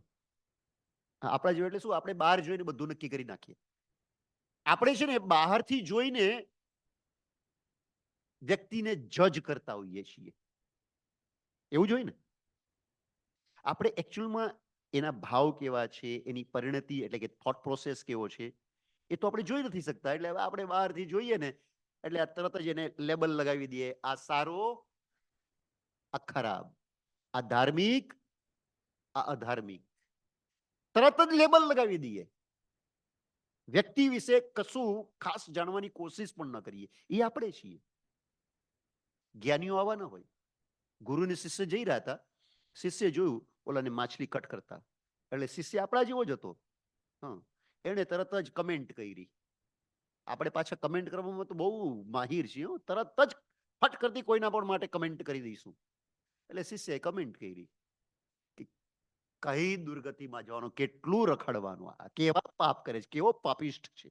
આપણા જેવો એટલે શું? આપણે બહાર જોઈને બધું નક્કી કરી નાખીએ. આપણે છે ને બહારથી જોઈને વ્યક્તિને જજ કરતા હોઈએ છીએ. એવું જ હોય ને? આપણે એકચ્યુઅલમાં એના ભાવ કેવા છે, એની પરિણતિ એટલે કે થોટ પ્રોસેસ કેવો છે, એ તો આપણે જોઈ નથી શકતા. એટલે આપણે બહારથી જોઈએ ને એટલે આ તરત જ એને લેબલ લગાવી દઈએ, આ સારો, આ ખરાબ, આ ધાર્મિક, આ અધાર્મિક, તરત જ લેબલ લગાવી દઈએ. વ્યક્તિ વિશે કશું ખાસ જાણવાની કોશિશ પણ ન કરીએ. એ આપણે છીએ. જ્ઞાનીઓ આવા ન હોય. ગુરુને શિષ્ય જઈ રહ્યા હતા, શિષ્ય જોયું ઓલાને માછલી કટ કરતા, એટલે શિષ્ય આપણા જેવો જ હતો. એને તરત જ કમેન્ટ કરી. આપણે પાછા કમેન્ટ કરવામાં તો બહુ માહિર છીએ. તરત જ ફટ કરતી કોઈના પણ માટે કમેન્ટ કરી દઈશું. એટલે શિષ્યએ કમેન્ટ કરી કે કઈ દુર્ગતિમાં જવાનું, કેટલું રખડવાનું, આ કેવા પાપ કરે છે, કેવો પાપિષ્ઠ છે.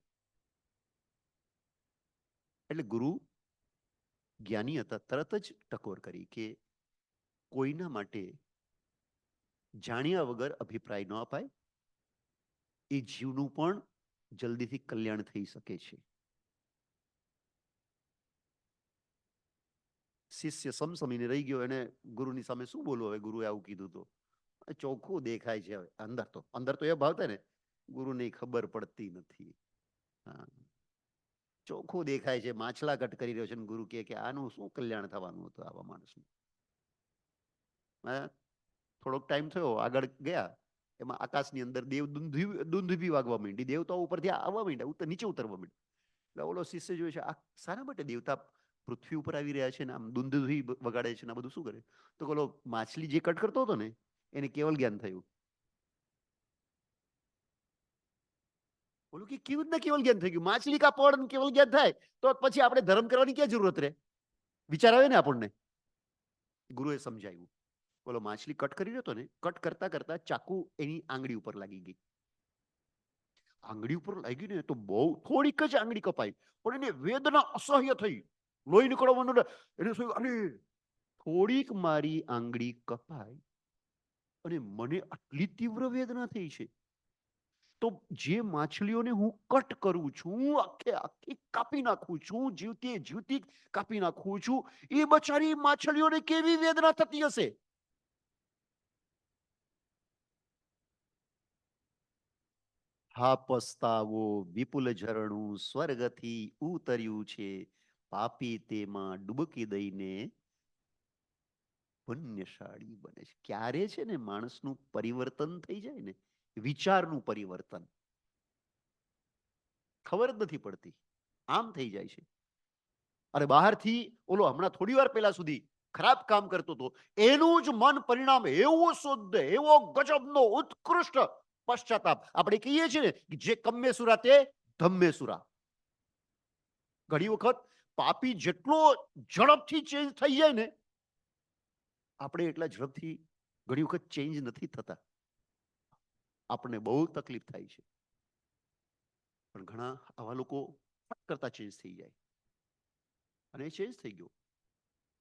એટલે ગુરુ જ્ઞાની હતા, તરત જ ટકોર કરી કે કોઈના માટે જાણ્યા વગર અભિપ્રાય ન અપાય, એ જીવનું પણ જલ્દીથી કલ્યાણ થઈ શકે છે. શિષ્ય સમસમીને રહી ગયો. એને ગુરુની સામે શું બોલવું? હવે ગુરુએ આવું કીધું તો ચોખ્ખું દેખાય છે. હવે અંદર તો એ ભાવ થાય ને, ગુરુને ખબર પડતી નથી. ચોખ્ખું દેખાય છે, માછલા કટ કરી રહ્યો છે. ગુરુ કહે કે આનું શું કલ્યાણ થવાનું હતું આવા માણસનું? થોડોક ટાઈમ થયો, આગળ ગયા, એમાં આકાશની અંદર દેવ દુંદુભી વાગવા માંડી, દેવતાઓ ઉપરથી આવવા માંડ્યા, નીચે ઉતરવા માંડ્યા. એટલે ઓલો શિષ્ય જોયું છે, આ શાના માટે દેવતા પૃથ્વી ઉપર આવી રહ્યા છે ને આમ દુંદુભી વગાડે છે ને આ બધું શું કરે? તો ઓલો માછલી જે કટ કરતો હતો ને એને કેવલ જ્ઞાન થયું. ઓલું કે કેવી રીતના કેવલ જ્ઞાન થઈ ગયું? માછલી કા પડ કેવલ જ્ઞાન થાય તો પછી આપણે ધર્મ કરવાની ક્યાં જરૂરત રહે? વિચાર આવે ને આપણને. ગુરુએ સમજાવ્યું. બોલો માછલી કટ કરી રહ્યો હતો ને, કટ કરતા કરતા ચાકુ એની આંગળી ઉપર લાગી ગઈ. આંગળી ઉપર લાગી ને તો બહુ થોડીક જ આંગળી કપાઈ, પણ એને વેદના અસહ્ય થઈ, લોહી નીકળવાનું. એને શું, અરે થોડીક મારી આંગળી કપાઈ અને મને આટલી તીવ્ર વેદના થઈ છે, તો જે માછલીઓને હું કટ કરું છું, આખે આખી કાપી નાખું છું, જીવતી જીવતી કાપી નાખું છું, એ બચારી માછલીઓને કેવી વેદના થતી હશે? હા પસ્તાવો વિપુલ ઝરણું સ્વર્ગથી ઉતર્યું છે, પાપી તેમાં ડૂબકી દઈને પુણ્યશાળી બને છે. ક્યારે છે ને માણસનું પરિવર્તન થઈ જાય ને, વિચારનું પરિવર્તન, ખબર જ નથી પડતી, આમ થઈ જાય છે. અને બહારથી ઓલો હમણાં થોડી વાર પહેલા સુધી ખરાબ કામ કરતો હતો, એનું જ મન પરિણામ એવું શુદ્ધ, એવો ગજબનો ઉત્કૃષ્ટ પશ્ચાતાપ. આપણે કહીએ છીએ ને જે કમ્મે સુરા તે ધમ્મે સુરા. ઘણી વખત પાપી જેટલો ઝડપથી ચેન્જ થઈ જાય ને, આપણે એટલા ઝડપથી ઘણી વખત ચેન્જ નથી થતા. આપણને બહુ તકલીફ થાય છે. પણ ઘણા આવા લોકો ફટ કરતા ચેન્જ થઈ જાય, અને એ ચેન્જ થઈ ગયો.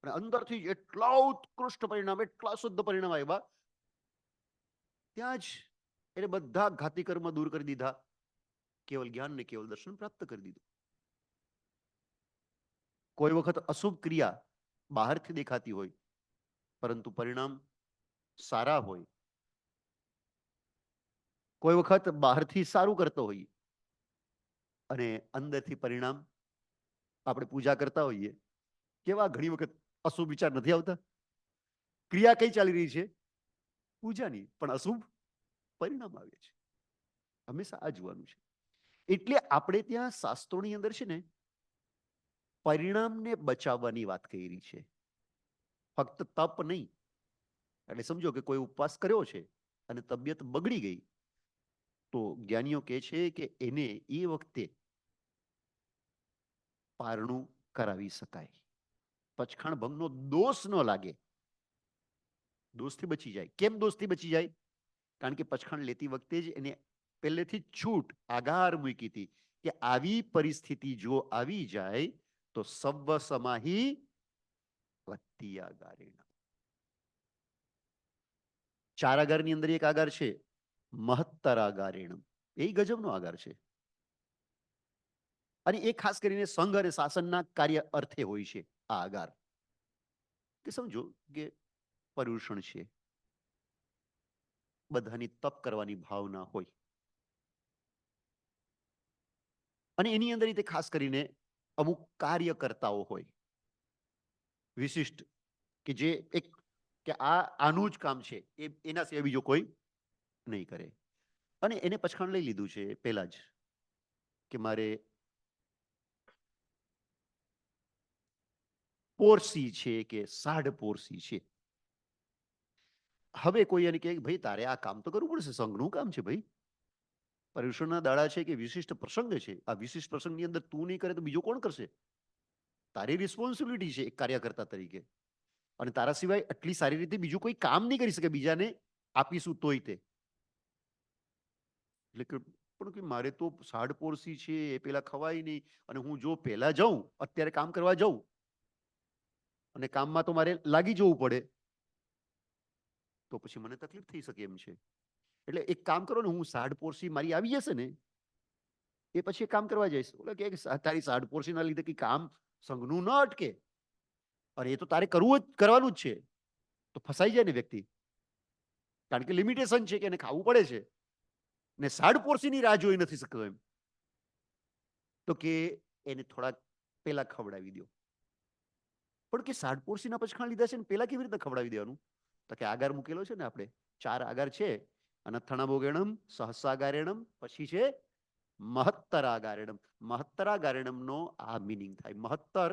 અને અંદરથી એટલા ઉત્કૃષ્ટ પરિણામ, એટલા શુદ્ધ પરિણામ આવ્યા, ત્યાં જ એને બધા ઘાતી કર્મ દૂર કરી દીધા, કેવલ જ્ઞાન ને કેવલ દર્શન પ્રાપ્ત કરી દીધું. કોઈ વખત અશુભ ક્રિયા બહારથી દેખાતી હોય, પરંતુ પરિણામ સારા હોય. કોઈ વખત બહારથી સારું કરતો હોઈએ અને અંદરથી પરિણામ, આપણે પૂજા કરતા હોઈએ, કેવા ઘણી વખત અશુભ વિચાર નથી આવતા? ક્રિયા કઈ ચાલી રહી છે? પૂજાની, પણ અશુભ પરિણામ આવે છે. હંમેશા આ જોવાનું છે. એટલે આપણે ત્યાં શાસ્ત્રોની અંદર છે ને પરિણામને બચાવવાની વાત કરી છે, ફક્ત તપ નહીં. એટલે સમજો કે કોઈ ઉપવાસ કર્યો છે અને તબિયત બગડી ગઈ, તો જ્ઞાનીઓ કહે છે કે એને એ વખતે પારણું કરાવી શકાય, પચખાણ ભંગનો દોષ ન લાગે, દોષથી બચી જાય. કેમ દોષથી બચી જાય? કારણ કે પચખાણ લેતી વખતે જ એને પહેલેથી છૂટ આગાર મૂકી હતી કે આવી પરિસ્થિતિ જો આવી જાય તો સવ્વ સમાહી વત્તી આગારેણ. ચાર આગારની અંદર એક આગાર છે મહત્તર આગારેણ, એ ગજબનો આગાર છે. અને એ ખાસ કરીને સંઘ અને શાસનના કાર્ય અર્થે હોય છે આ આગાર. કે સમજો કે પર્યુષણ છે, બધાની તપ કરવાની ભાવના હોય, અને એની અંદર રીતે ખાસ કરીને અમુક કાર્યકર્તાઓ હોય વિશિષ્ટ, કે જે એક કે આનું જ કામ છે, એના સિવાય બીજો કોઈ નહીં કરે. અને એને પચખાણ લઈ લીધું છે પહેલા જ કે મારે પોરસી છે કે સાઢ પોરસી છે. હવે કોઈ એને કહે ભાઈ તારે આ કામ તો કરવું પડશે, સંઘનું કામ છે ભાઈ, પર્યુષણના દાડા છે કે વિશિષ્ટ પ્રસંગ છે, આ વિશિષ્ટ પ્રસંગની અંદર તું નહીં કરે તો બીજો કોણ કરશે? તારી રિસ્પોન્સિબિલિટી છે એક કાર્યકર્તા તરીકે, અને તારા સિવાય આટલી સારી રીતે બીજું કોઈ કામ નહીં કરી શકે, બીજાને આપીશું તોય તે. એટલે કે પણ કે મારે તો સાઢ પોરસી છે, એ પેલા ખવાય નહીં, અને હું જો પહેલા જાઉં, અત્યારે કામ કરવા જાઉં અને કામમાં તો મારે લાગી જવું પડે, તો પછી મને તકલીફ થઈ શકે એમ છે. એટલે એક કામ કરો ને, હું સાઢ પોરસી મારી આવી જશે ને એ પછી કામ કરવા જઈશ. બોલે કે તારી સાઢ પોરસી ના લીધે કઈ કામ સંઘનું ન અટકે, અને એ તો તારે કરવાનું જ છે. તો ફસાઈ જાય ને વ્યક્તિ, કારણ કે લિમિટેશન છે કે એને ખાવું પડે છે ને સાઢ પોરસીની રાહ જોઈ નથી શકતો એમ. તો કે એને થોડાક પેલા ખવડાવી દો. પણ કે સાઢ પોરસીના પચખાણ લીધા છે ને પેલા કેવી રીતે ખવડાવી દેવાનું? તો કે આગાર મૂકેલો છે ને આપણે, 4 આગાર છે. અનથણામોગેણમ, સહસ્રાગારેણમ, પછી છે મહત્તરાગારેણમ. મહત્તરાગારેણમનો આ મિનિંગ થાય. મહત્તર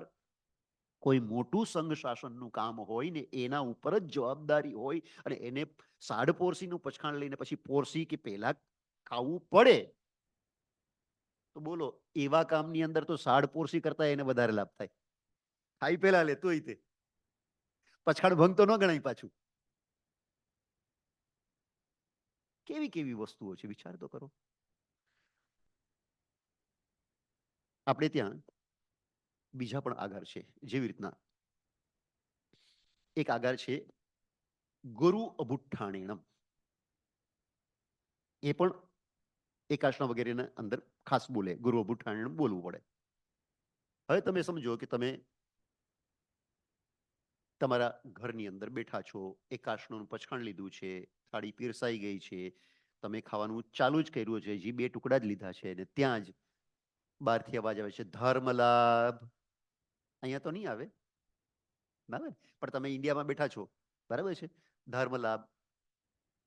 કોઈ મોટું સંઘ શાસનનું કામ હોય ને એના ઉપર જ જવાબદારી હોય અને એને સાડ પોરસીનું પછાણ લઈને પછી પોરસી કે પહેલા ખાવું પડે, તો બોલો એવા કામની અંદર તો સાડ પોરસી કરતા એને વધારે લાભ થાય. ખાઈ પેલા લે તોય તે પછાડ ભંગ તો ન ગણાય પાછું. કેવી કેવી વસ્તુઓ છે વિચાર તો કરો. આપણે ત્યાં બીજા પણ આગાર છે. જેવી રીતના એક આગાર છે ગુરુ અભુઠ્ઠાણેણમ. એ પણ એકાશના વગેરેના અંદર ખાસ બોલે, ગુરુ અભુઠ્ઠાણેણમ બોલવું પડે. હવે તમે સમજો કે તમે તમારા ઘરની અંદર બેઠા છો, એકાશનું પછાણ લીધું છે, થાળી પીરસાઈ ગઈ છે, તમે ખાવાનું ચાલુ જ કર્યું છે, હજી 2 ટુકડા જ લીધા છે, અને ત્યાં જ બહારથી અવાજ આવે છે ધર્મલાભ. અહીંયા તો નહીં આવે, બરાબર, પણ તમે ઇન્ડિયામાં બેઠા છો, બરાબર છે, ધર્મલાભ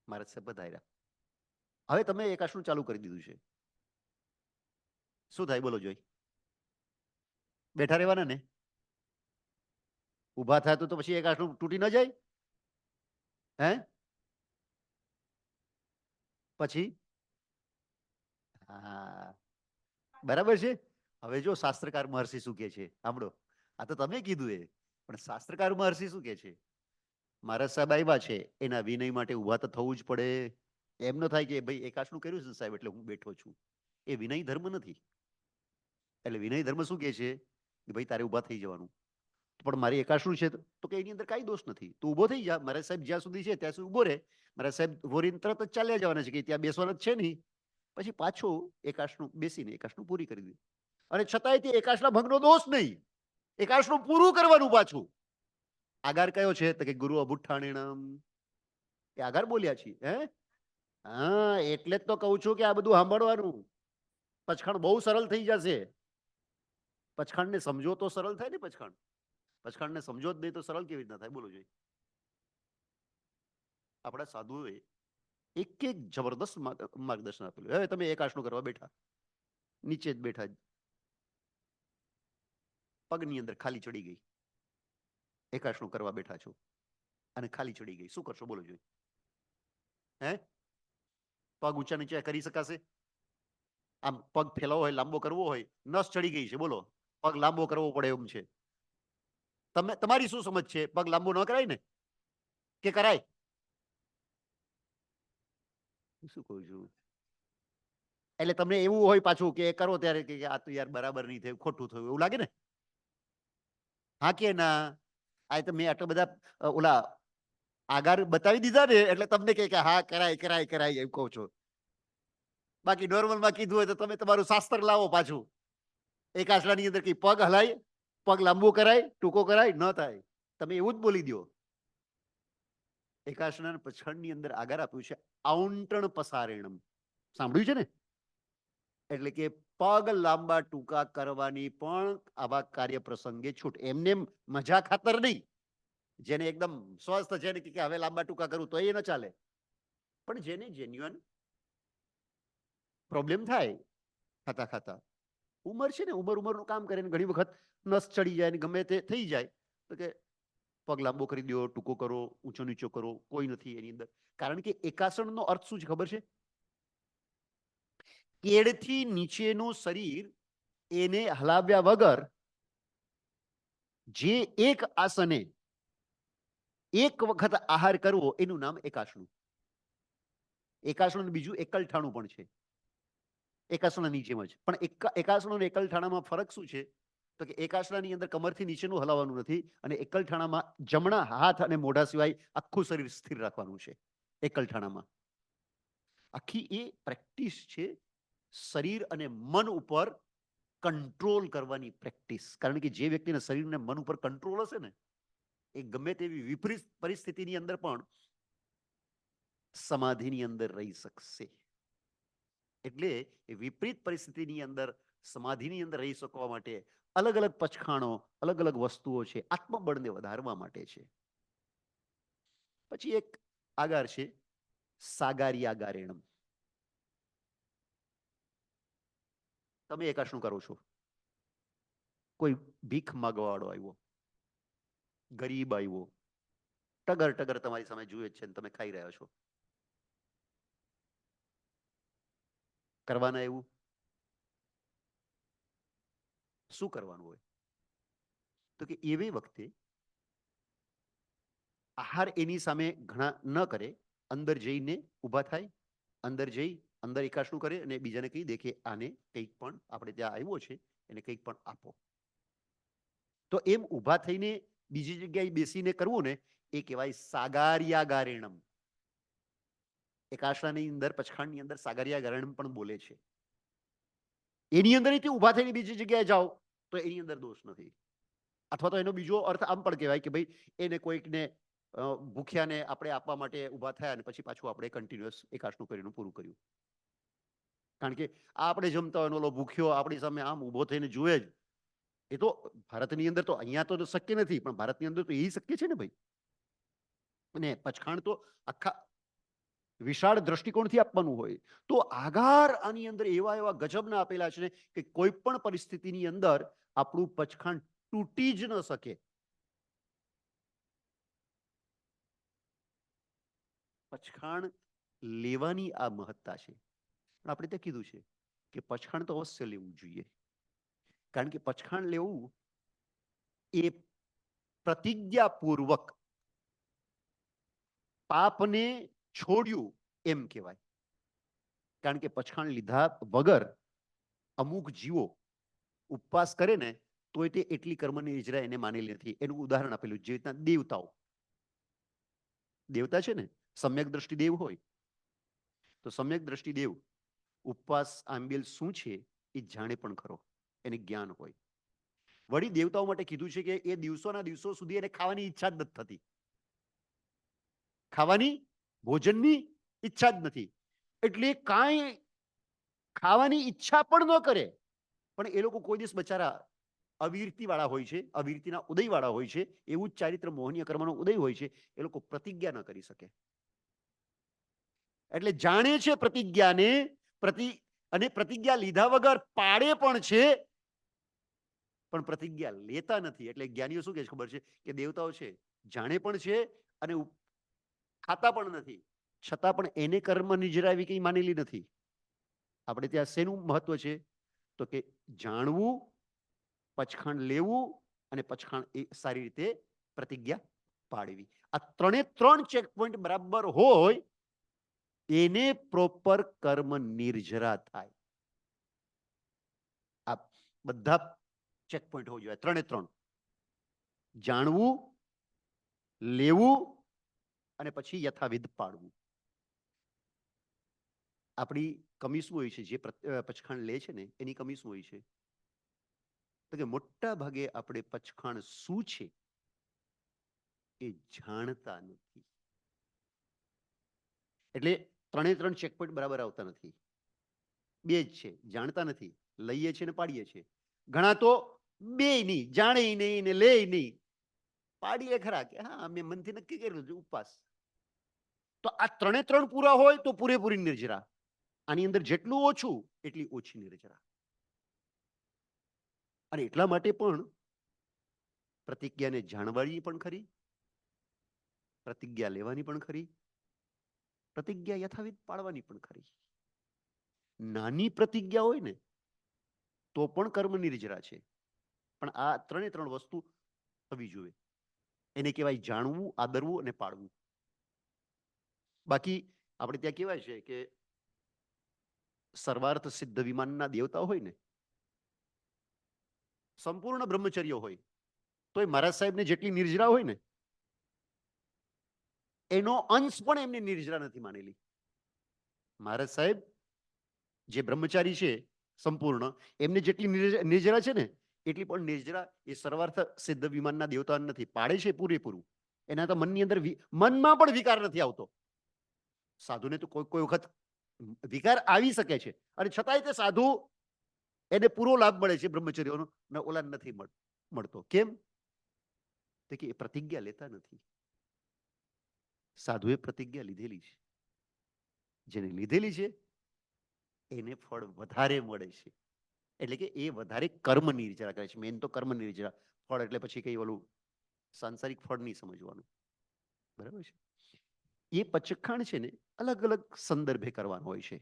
મારા સાહેબ બધાયરા. હવે તમે એકાશનું ચાલુ કરી દીધું છે, શું થાય બોલો જોઈ? બેઠા રહેવાના ને? ઊભા થાય તો પછી એકાશનું તૂટી ન જાય? હે પછી? હા, બરાબર છે. હવે જો શાસ્ત્રકાર મહર્ષિ શું કે છે સાંભળો. આ તો તમે કીધું એ, પણ શાસ્ત્રકાર મહર્ષિ શું કે છે? મારા સાહેબ આવ્યા છે, એના વિનય માટે ઊભા તો થવું જ પડે. એમ ન થાય કે ભાઈ એકાશનું કર્યું છે સાહેબ એટલે હું બેઠો છું. એ વિનય ધર્મ નથી. એટલે વિનય ધર્મ શું કે છે કે ભાઈ તારે ઊભા થઈ જવાનું. પણ મારી એકાશનું છે તો કે એની અંદર કાંઈ દોષ નથી, તું ઊભો થઈ જા. મારા સાહેબ જ્યાં સુધી છે ત્યાં સુધી ઊભો રહે. મારા સાહેબ વોરીને તરત જ ચાલ્યા જવાના છે કે ત્યાં બેસવાના જ છે નહીં. પછી પાછું એકાશનું બેસીને એકાશનું પૂરી કરી દે. અને છતાંય તે એકાશના ભંગનો દોષ નહીં, એકાશનું પૂરું કરવાનું પાછું. આગાર કયો છે તો કે ગુરુ અભુઠ્ઠાણેણમ. એ આગાર બોલ્યા છીએ. હા, એટલે જ તો કહું છું કે આ બધું સાંભળવાનું. પચખાણ બહુ સરળ થઈ જશે. પચખાણને સમજો તો સરળ થાય ને. પચખાણને સમજો જ નહીં તો સરળ કેવી રીતના થાય બોલો જોઈએ? આપણા સાધુઓએ એક એક જબરદસ્ત માર્ગદર્શન આપેલું. હવે તમે એકાશનું કરવા બેઠા, નીચે જ બેઠા, પગની અંદર ખાલી ચડી ગઈ, એકાશનું કરવા બેઠા છો અને ખાલી ચડી ગઈ, શું કરશો બોલો જોઈએ? હે પગ ઊંચા નીચે કરી શકાશે? આમ પગ ફેલાવો હોય, લાંબો કરવો હોય, નસ ચડી ગઈ છે બોલો, પગ લાંબો કરવો પડે એમ છે. તમે તમારી શું સમજ છે? પગ લાંબો ન કરાય ને કે કરાય? શું કહું છું? એટલે તમને એવું હોય પાછું કે કરો ત્યારે કે આ તો યાર બરાબર નહીં થયું, ખોટું થયું એવું લાગે ને? હા કે ના? આ તો મેં આટલા બધા ઓલા આગાર બતાવી દીધા ને એટલે તમને કે હા કરાય કરાય કરાય એમ કહો છો. બાકી નોર્મલમાં કીધું હોય તો તમે તમારું શાસ્ત્ર લાવો પાછું. એક આસરાની અંદર કઈ પગ હલાય, પગ લાંબુ કરાય, ટૂંકો કરાય, ન થાય. તમે એવું જ બોલી દો. એકાસના પછાડની અંદર આગાર આપ્યું છે આઉંટણ પસારેણમ. સાંભળ્યું છે ને? એટલે કે પગ લાંબા ટૂંકા કરવાની પણ આવા કાર્ય પ્રસંગે છૂટ. એમને મજા ખાતર નહીં. જેને એકદમ સ્વસ્થ છે ને કે હવે લાંબા ટૂંકા કરું તો એ ન ચાલે. પણ જેને જેન્યુઅન પ્રોબ્લેમ થાય ખાતા ખાતા, ઉંમર છે ને, ઉંમરનું કામ કરે ને ઘણી વખત નસ ચડી જાય ને ગમે તે થઈ જાય તો કે પગ લાંબો કરી દો, ટૂંકો કરો, ઊંચો નીચો કરો, કોઈ નથી એની અંદર. કારણ કે એકાસનનો અર્થ શું છે ખબર છે? કેડથી નીચેનું શરીર એને હલાવ્યા વગર જે એક આસને એક વખત આહાર કરવો એનું નામ એકાસનું. એકાસનું બીજું એકલઠાણું પણ છે. એકાસનાની જેમ જ. પણ એકાસનો અને એકલઠાણામાં ફરક શું છે? તો કે એકાસનાની અંદર કમરથી નીચેનું હલાવવાનું નથી અને એકલઠાણામાં જમણા હાથ અને મોઢા સિવાય આખું શરીર સ્થિર રાખવાનું છે. એકલઠાણામાં આખી એ પ્રેક્ટિસ છે શરીર અને મન ઉપર કંટ્રોલ કરવાની પ્રેક્ટિસ. કારણ કે જે વ્યક્તિના શરીરને મન ઉપર કંટ્રોલ હશે ને એ ગમે તેવી વિપરીત પરિસ્થિતિની અંદર પણ સમાધિની અંદર રહી શકશે. એટલે વિપરીત પરિસ્થિતિની અંદર સમાધિની અંદર રહી શકવા માટે અલગ અલગ પચખાણો, અલગ અલગ વસ્તુઓ છે, આત્મબળને વધારવા માટે છે. પછી એક આગાર છે સાગાર્યાગારેણમ. તમે એકા શું કરો છો? કોઈ ભીખ માગવાવાળો આવ્યો, ગરીબ આવ્યો, ટગર ટગર તમારી સામે જુએ છે ને તમે ખાઈ રહ્યા છો. કરવાના એવું? શું કરવાનું હોય? તો કે એવી વખતે આહાર એની સામે ઘણા ન કરે, અંદર જઈને ઊભા થાય, અંદર જઈ અંદર એકાશનું કરે અને બીજાને કહી દે કે આને કંઈક પણ આપણે ત્યાં આવ્યો છે એને કંઈક પણ આપો. તો એમ ઊભા થઈને બીજી જગ્યાએ બેસીને કરવું ને એ કહેવાય સાગાર્યાગારેણમ. એક આશરાની અંદર પચખાણની અંદર સાગાર્યાગારેણમ પણ બોલે છે. એની અંદર ઊભા થઈને બીજી જગ્યાએ જાઓ તો એની અંદર દોષ નથી. અથવા તો એનો બીજો અર્થ આમ પણ કહેવાય કે ભાઈ એને કોઈકને ભૂખ્યાને આપણે આપવા માટે ઊભા થયા અને પછી પાછું આપણે કન્ટિન્યુઅસ એકાશનું કરીને પૂરું કર્યું. કારણ કે આપણે જમતા હોય ઓલો ભૂખ્યો આપણી સામે આમ ઊભો થઈને જુએ જ, એ તો ભારતની અંદર તો અહીંયા તો શક્ય નથી, પણ ભારતની અંદર તો એ શક્ય છે ને ભાઈ. અને પચખાણ તો આખા વિશાળ દ્રષ્ટિકોણથી આપવાનું હોય. તો આગાર આની અંદર એવા એવા ગજબના આપેલા છે કે કોઈ પણ પરિસ્થિતિની અંદર આપણું પચખાણ તૂટી જ ન શકે. પચખાણ લેવાની આ મહત્તા છે. પણ આપણે ત્યાં કીધું છે કે પચખાણ તો અવશ્ય લેવું જોઈએ. કારણ કે પચખાણ લેવું એ પ્રતિજ્ઞાપૂર્વક પાપને છોડ્યું એમ કહેવાય. કારણ કે પચખાણ લીધા વગર અમુક જીવો ઉપવાસ કરે ને તો તે એટલી કર્મની નિજરા એને માનેલી નથી. એનું ઉદાહરણ આપેલું, જે રીતના દેવતાઓ, દેવતા છે ને સમ્યક દ્રષ્ટિ દેવ હોય, તો સમ્યક દ્રષ્ટિ દેવ ઉપવાસ આંબેલ શું છે એ જાણે પણ ખરો, એને જ્ઞાન હોય. વળી દેવતાઓ માટે કીધું છે કે એ દિવસોના દિવસો સુધી એને ખાવાની ઈચ્છા જ નથી થતી, ખાવાની ભોજનની ઈચ્છા જ નથી. એટલે કાંઈ ખાવાની ઈચ્છા પણ ન કરે, પણ એ લોકો કોઈ દિવસ બચારા અવિરતિ વાળા હોય છે, અવિરતિના ઉદય વાળા હોય છે, એવું જ ચારિત્ર મોહનીય કર્મનો ઉદય હોય છે. એ લોકો પ્રતિજ્ઞા ન કરી શકે. એટલે જાણે છે પ્રતિજ્ઞાને, અને પ્રતિજ્ઞા લીધા વગર પાડે પણ છે, પણ પ્રતિજ્ઞા લેતા નથી. એટલે જ્ઞાનીઓ શું કહે છે ખબર છે કે દેવતાઓ છે જાણે પણ છે અને ખાતા પણ નથી, છતાં પણ એને કર્મ નિજરાવી કઈ માનેલી નથી. આપણે ત્યાં શેનું મહત્વ છે? તો કે જાણવું, પચખાણ લેવું અને પચખાણ એ સારી રીતે પ્રતિજ્ઞા પાડવી. આ ત્રણે ત્રણ ચેક પોઈન્ટ બરાબર હોય એને પ્રોપર કર્મ નિર્જરા થાય. આ બધા ચેક પોઈન્ટ હોવું જોઈએ, ત્રણે ત્રણ. જાણવું, લેવું અને પછી યથાવિધ પાડવું. આપણી કમી શું હોય છે? જે પચખાણ લે છે ને એની કમી શું હોય છે? તો કે મોટા ભાગે આપણે પચખાણ શું છે એ જાણતા નથી. એટલે ત્રણે ત્રણ ચેક પોઈન્ટ બરાબર આવતા નથી. બે જ છે, જાણતા નથી, લઈએ છીએ ને પાડીએ છીએ. ઘણા તો બે નહીં, જાણે નહીં ને લે નહીં, પાડીએ ખરા કે હા મેં મનથી નક્કી કરેલું છે ઉપવાસ. તો આ ત્રણે ત્રણ પૂરા હોય તો પૂરેપૂરી નિર્જરા. આની અંદર જેટલું ઓછું એટલી ઓછી નિર્જરા. અને એટલા માટે પણ પ્રતિજ્ઞાને જાણવાની પણ ખરી, પ્રતિજ્ઞા લેવાની પણ ખરી, પ્રતિજ્ઞા યથાવિધ પાડવાની પણ ખરી. નાની પ્રતિજ્ઞા હોય ને તો પણ કર્મ નિર્જરા છે, પણ આ ત્રણે ત્રણ વસ્તુ થવી જોઈએ. એને કહેવાય જાણવું, આદરવું અને પાડવું. બાકી આપણે ત્યાં કહેવાય છે કે સર્વાર્થ સિદ્ધ વિમાનના દેવતા હોય ને, સંપૂર્ણ બ્રહ્મચર્ય હોય, તો એ મહારાજ સાહેબને જેટલી નિર્જરા હોય ને એનો અંશ પણ એમને નિર્જરા નથી માનેલી. મહારાજ સાહેબ જે બ્રહ્મચારી છે સંપૂર્ણ, એમને જેટલી નિર્જરા છે ને એટલી પણ નિર્જરા એ સર્વાર્થ સિદ્ધ વિમાનના દેવતા નથી. પાડે છે પૂરેપૂરું, એના તો મનની અંદર મનમાં પણ વિકાર નથી આવતો. સાધુને તો કોઈ વખત વિકાર આવી શકે છે, અને છતાંય તે સાધુ એને પૂરો લાભ મળે છે બ્રહ્મચર્યનો, ને ઓલા નથી મળતો. કેમ? તો કે એ પ્રતિજ્ઞા લેતા નથી. સાધુએ પ્રતિજ્ઞા લીધેલી છે, જેને લીધેલી છે એને ફળ વધારે મળે છે. એટલે કે એ વધારે કર્મ નિર્જરા કરે છે. મેન તો કર્મ નિર્જરા. ફળ એટલે પછી કઈ ઓલું સાંસારિક ફળ નહીં સમજવાનું, બરાબર છે. એ પચખાણ છે ને અલગ અલગ સંદર્ભે કરવાનું હોય છે.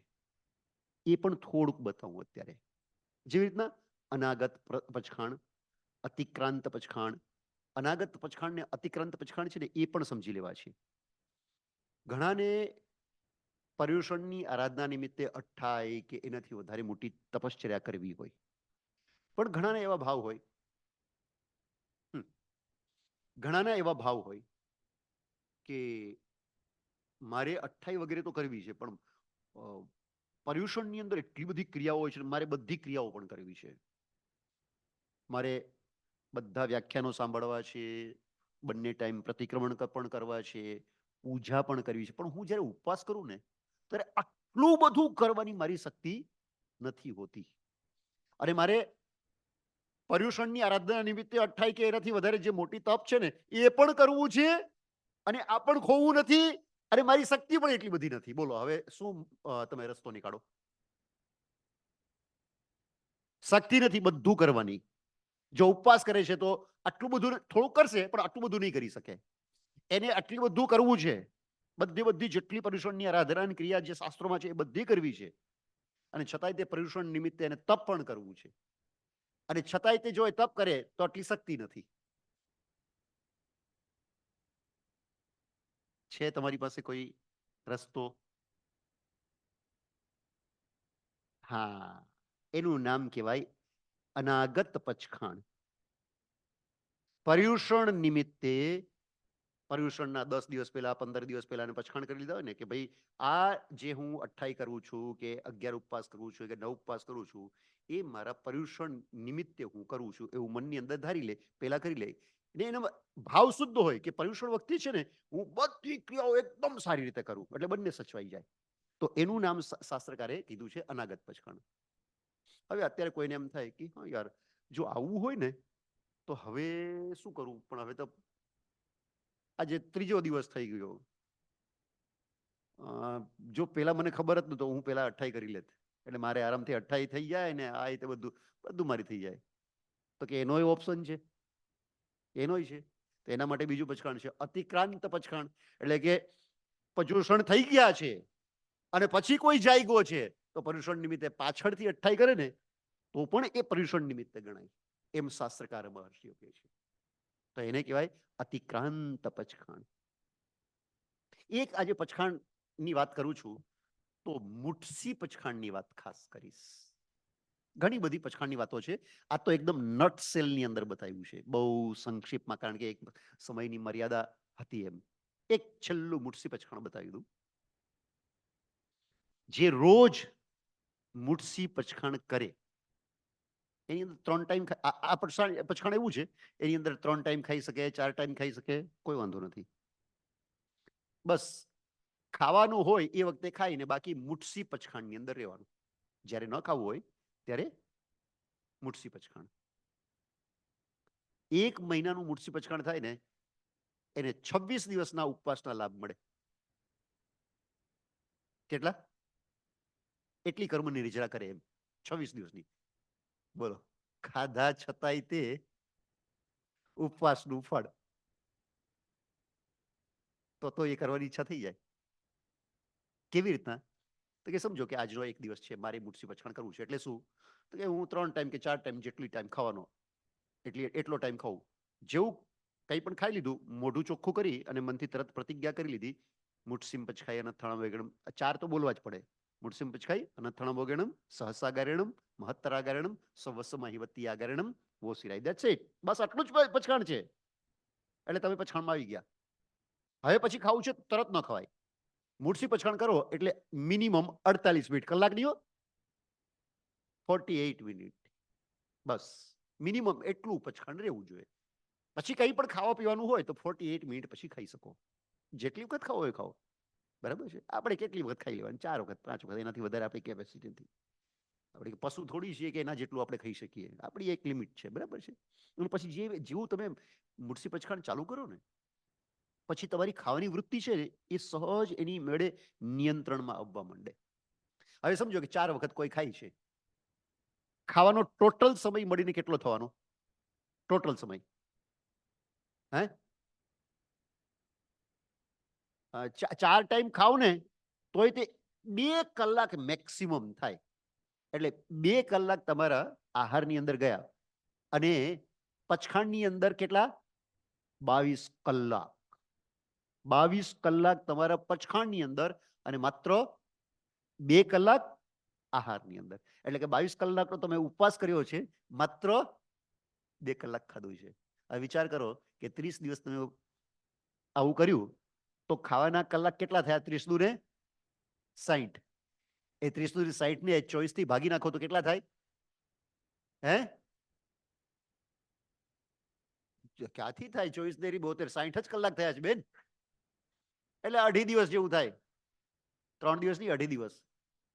એ પણ થોડુંક બતાવું અત્યારે. જેવી રીતના અનાગત પચખાણ, અતિક્રાંત પચખાણ. અનાગત પચખાણ ને અતિક્રાંત પચખાણ છે ને એ પણ સમજી લેવા છે. ઘણાને પર્યુષણની આરાધના નિમિત્તે 28 કે એનાથી વધારે મોટી તપશ્ચર્યા કરવી હોય, પણ ઘણાના એવા ભાવ હોય, ઘણાના એવા ભાવ હોય કે મારે 28 વગેરે તો કરવી છે, પણ પર્યુષણની અંદર એટલી બધી ક્રિયાઓ હોય છે, મારે બધી ક્રિયાઓ પણ કરવી છે. મારે બધા વ્યાખ્યાનો સાંભળવા છે, બંને ટાઈમ પ્રતિક્રમણ પણ કરવા છે, પૂજા પણ કરવી છે. પણ હું જ્યારે ઉપવાસ કરું ને ત્યારે આટલું બધું કરવાની મારી શક્તિ નથી હોતી. અને મારે પર્યુષણની આરાધના નિમિત્તે 28 કે એનાથી વધારે જે મોટી તપ છે ને એ પણ કરવું છે, અને આ પણ ખોવું નથી, અને મારી શક્તિ પણ એટલી બધી નથી. બોલો હવે શું તમે રસ્તો નીકાળો? શક્તિ નથી બધું કરવાની. જો ઉપવાસ કરે છે તો આટલું બધું થોડું કરશે, પણ આટલું બધું નહીં કરી શકે. એને આટલું બધું કરવું છે, બધી જેટલી પર્યુષણની આરાધનાની ક્રિયા જે શાસ્ત્રોમાં છે એ બધી કરવી છે, અને છતાંય તે પર્યુષણ નિમિત્તે એને તપ પણ કરવું છે. અને છતાંય તે જો એ તપ કરે તો આટલી શક્તિ નથી. છે તમારી પાસે કોઈ રસ્તો? હા, એનું નામ કહેવાય અનાગત પચખાણ. પર્યુષણ નિમિત્તે પર્યુષણના 10 દિવસ પહેલા, 15 દિવસ પહેલા પચખાણ કરી લીધા હોય ને કે ભાઈ આ જે હું 28 કરું છું કે 11 ઉપવાસ કરું છું કે 9 ઉપવાસ કરું છું, એ મારા પર્યુષણ નિમિત્તે હું કરું છું એવું મનની અંદર ધારી લે, પહેલા કરી લે. ને એનો ભાવ શુદ્ધ હોય કે પર્યુષણ વખતે છે ને હું બધી ક્રિયાઓ એકદમ સારી રીતે કરું, એટલે બંને સચવાઈ જાય. તો એનું નામ શાસ્ત્રકારે કીધું છે અનાગત પચખાણ. હવે અત્યારે કોઈને એમ થાય કે હા યાર, જો આવું હોય ને તો હવે શું કરવું? પણ હવે તો આજે 3જો દિવસ થઈ ગયો. જો પેલા મને ખબર જ નતો, હું પેલા 28 કરી લેત, એટલે મારે આરામથી 28 થઈ જાય ને આ રીતે બધું મારી થઈ જાય. તો કે એનો ઓપ્શન છે, એનોય છે. તો એના માટે બીજું પચખાણ છે અતિક્રાંત પચખાણ. એટલે કે પર્યુષણ થઈ ગયા છે અને પછી કોઈ જાયગો છે, તો પર્યુષણ નિમિત્તે પાછળથી 28 કરે ને તો પણ એ પર્યુષણ નિમિત્તે ગણાય, એમ શાસ્ત્રકાર મહર્ષિઓ કહે છે. તો એને કહેવાય અતિક્રાંત પચખાણ. એક આજે પચખાણની વાત કરું છું તો મુઠસી પચખાણની વાત ખાસ કરીશ. ઘણી બધી પચખાણની વાતો છે, આ તો એકદમ નટ સેલની અંદર બતાવ્યું છે, બહુ સંક્ષિપ્તમાં, કારણ કે એક સમયની મર્યાદા હતી એમ. એક છેલ્લું મુઠસી પચખાણ બતાવી દઉં. જે રોજ મુઠસી પચખાણ કરે એની અંદર 3 ટાઈમ આ પચખાણ એવું છે, એની અંદર 3 ટાઈમ ખાઈ શકે, 4 ટાઈમ ખાઈ શકે, કોઈ વાંધો નથી. બસ ખાવાનું હોય એ વખતે ખાઈને બાકી મુઠસી પચખાણની અંદર રહેવાનું. જ્યારે ન ખાવું હોય ત્યારે મુઠસી પચખાણ. 1 મહિનાનું મુઠસી પચખાણ થાય ને એને 26 દિવસના ઉપવાસના લાભ મળે. કેટલા? એટલી કર્મ નિર્જરા કરે એમ 26 દિવસની. બોલો, ખાધા છતાંય તે ઉપવાસનું ફળ, તો એ કરવાની ઈચ્છા થઈ જાય. કેવી રીતના? તો કે સમજો કે આજનો એક દિવસ છે, મારે મુઠસી પચખાણ કરવું છે, એટલે શું? તો કે હું 3 ટાઈમ કે 4 ટાઈમ જેટલી ટાઈમ ખાવાનો એટલો ટાઈમ ખાવું. જેવું કંઈ પણ ખાઈ લીધું, મોઢું ચોખ્ખું કરી અને મનથી તરત પ્રતિજ્ઞા કરી લીધી, મુઠસીમ પચખાય અનથાણમ વેગણમ. 4 તો બોલવા જ પડે. મુઠસીમ પચખાય અનથાણમ વેગણમ સહસાગારેણમ મહત્તરાગારેણમ સવસ્સમાહિવત્તિયાગારેણમ વો સિરાય. That's it. બસ આટલું જ પચખાણ છે. એટલે તમે પચખાણમાં આવી ગયા. હવે પછી ખાવું છે તરત ન ખવાય. મુઠસી પચખાણ કરો એટલે મિનિમમ 48 મિનિટ, કલાક નહીં હો, 48 મિનિટ. બસ મિનિમમ એટલું પચખાણ રહેવું જોઈએ. પછી કંઈ પણ ખાવા પીવાનું હોય તો 48 મિનિટ પછી ખાઈ શકો. જેટલી વખત ખાવો હોય ખાઓ, બરાબર છે. આપણે કેટલી વખત ખાઈ લેવાની? 4 વખત, 5 વખત, એનાથી વધારે આપણી કેપેસિટી નથી. આપણે પશુ થોડી છીએ કે એના જેટલું આપણે ખાઈ શકીએ. આપણી એક લિમિટ છે, બરાબર છે. અને પછી જેવું તમે મુઠસી પચખાણ ચાલુ કરો ને પછી તમારી ખાવાની વૃત્તિ છે ને એ સહજ એની મેળે નિયંત્રણમાં આવવા માંડે. હવે સમજો કે 4 વખત કોઈ ખાય છે, ખાવાનો ટોટલ સમય મળીને કેટલો થવાનો? ટોટલ સમય હે 4 ટાઈમ ખાવ ને તોય તે 2 કલાક મેક્સિમમ થાય. એટલે 2 કલાક તમારા આહારની અંદર ગયા અને પચખાણની અંદર કેટલા? 22 કલાક. 22 કલાક તમારા પચખાણની અંદર અને માત્ર 2 કલાક આહારની અંદર. એટલે કે 22 કલાકનો તમે ઉપવાસ કર્યો છે, માત્ર 2 કલાક ખાધું છે. હવે વિચાર કરો કે 30 દિવસ તમે આવું કર્યું તો ખાવાના કલાક કેટલા થયા? 30 દુ ને 60. એ 30 દુ 60 ને 24 થી ભાગી નાખો તો કેટલા થાય? હે ક્યાંથી થાય? 24 ને 72, 60 જ કલાક થયા છે બેન. એટલે 2.5 દિવસ જેવું થાય. 3 દિવસ નહીં, 2.5 દિવસ.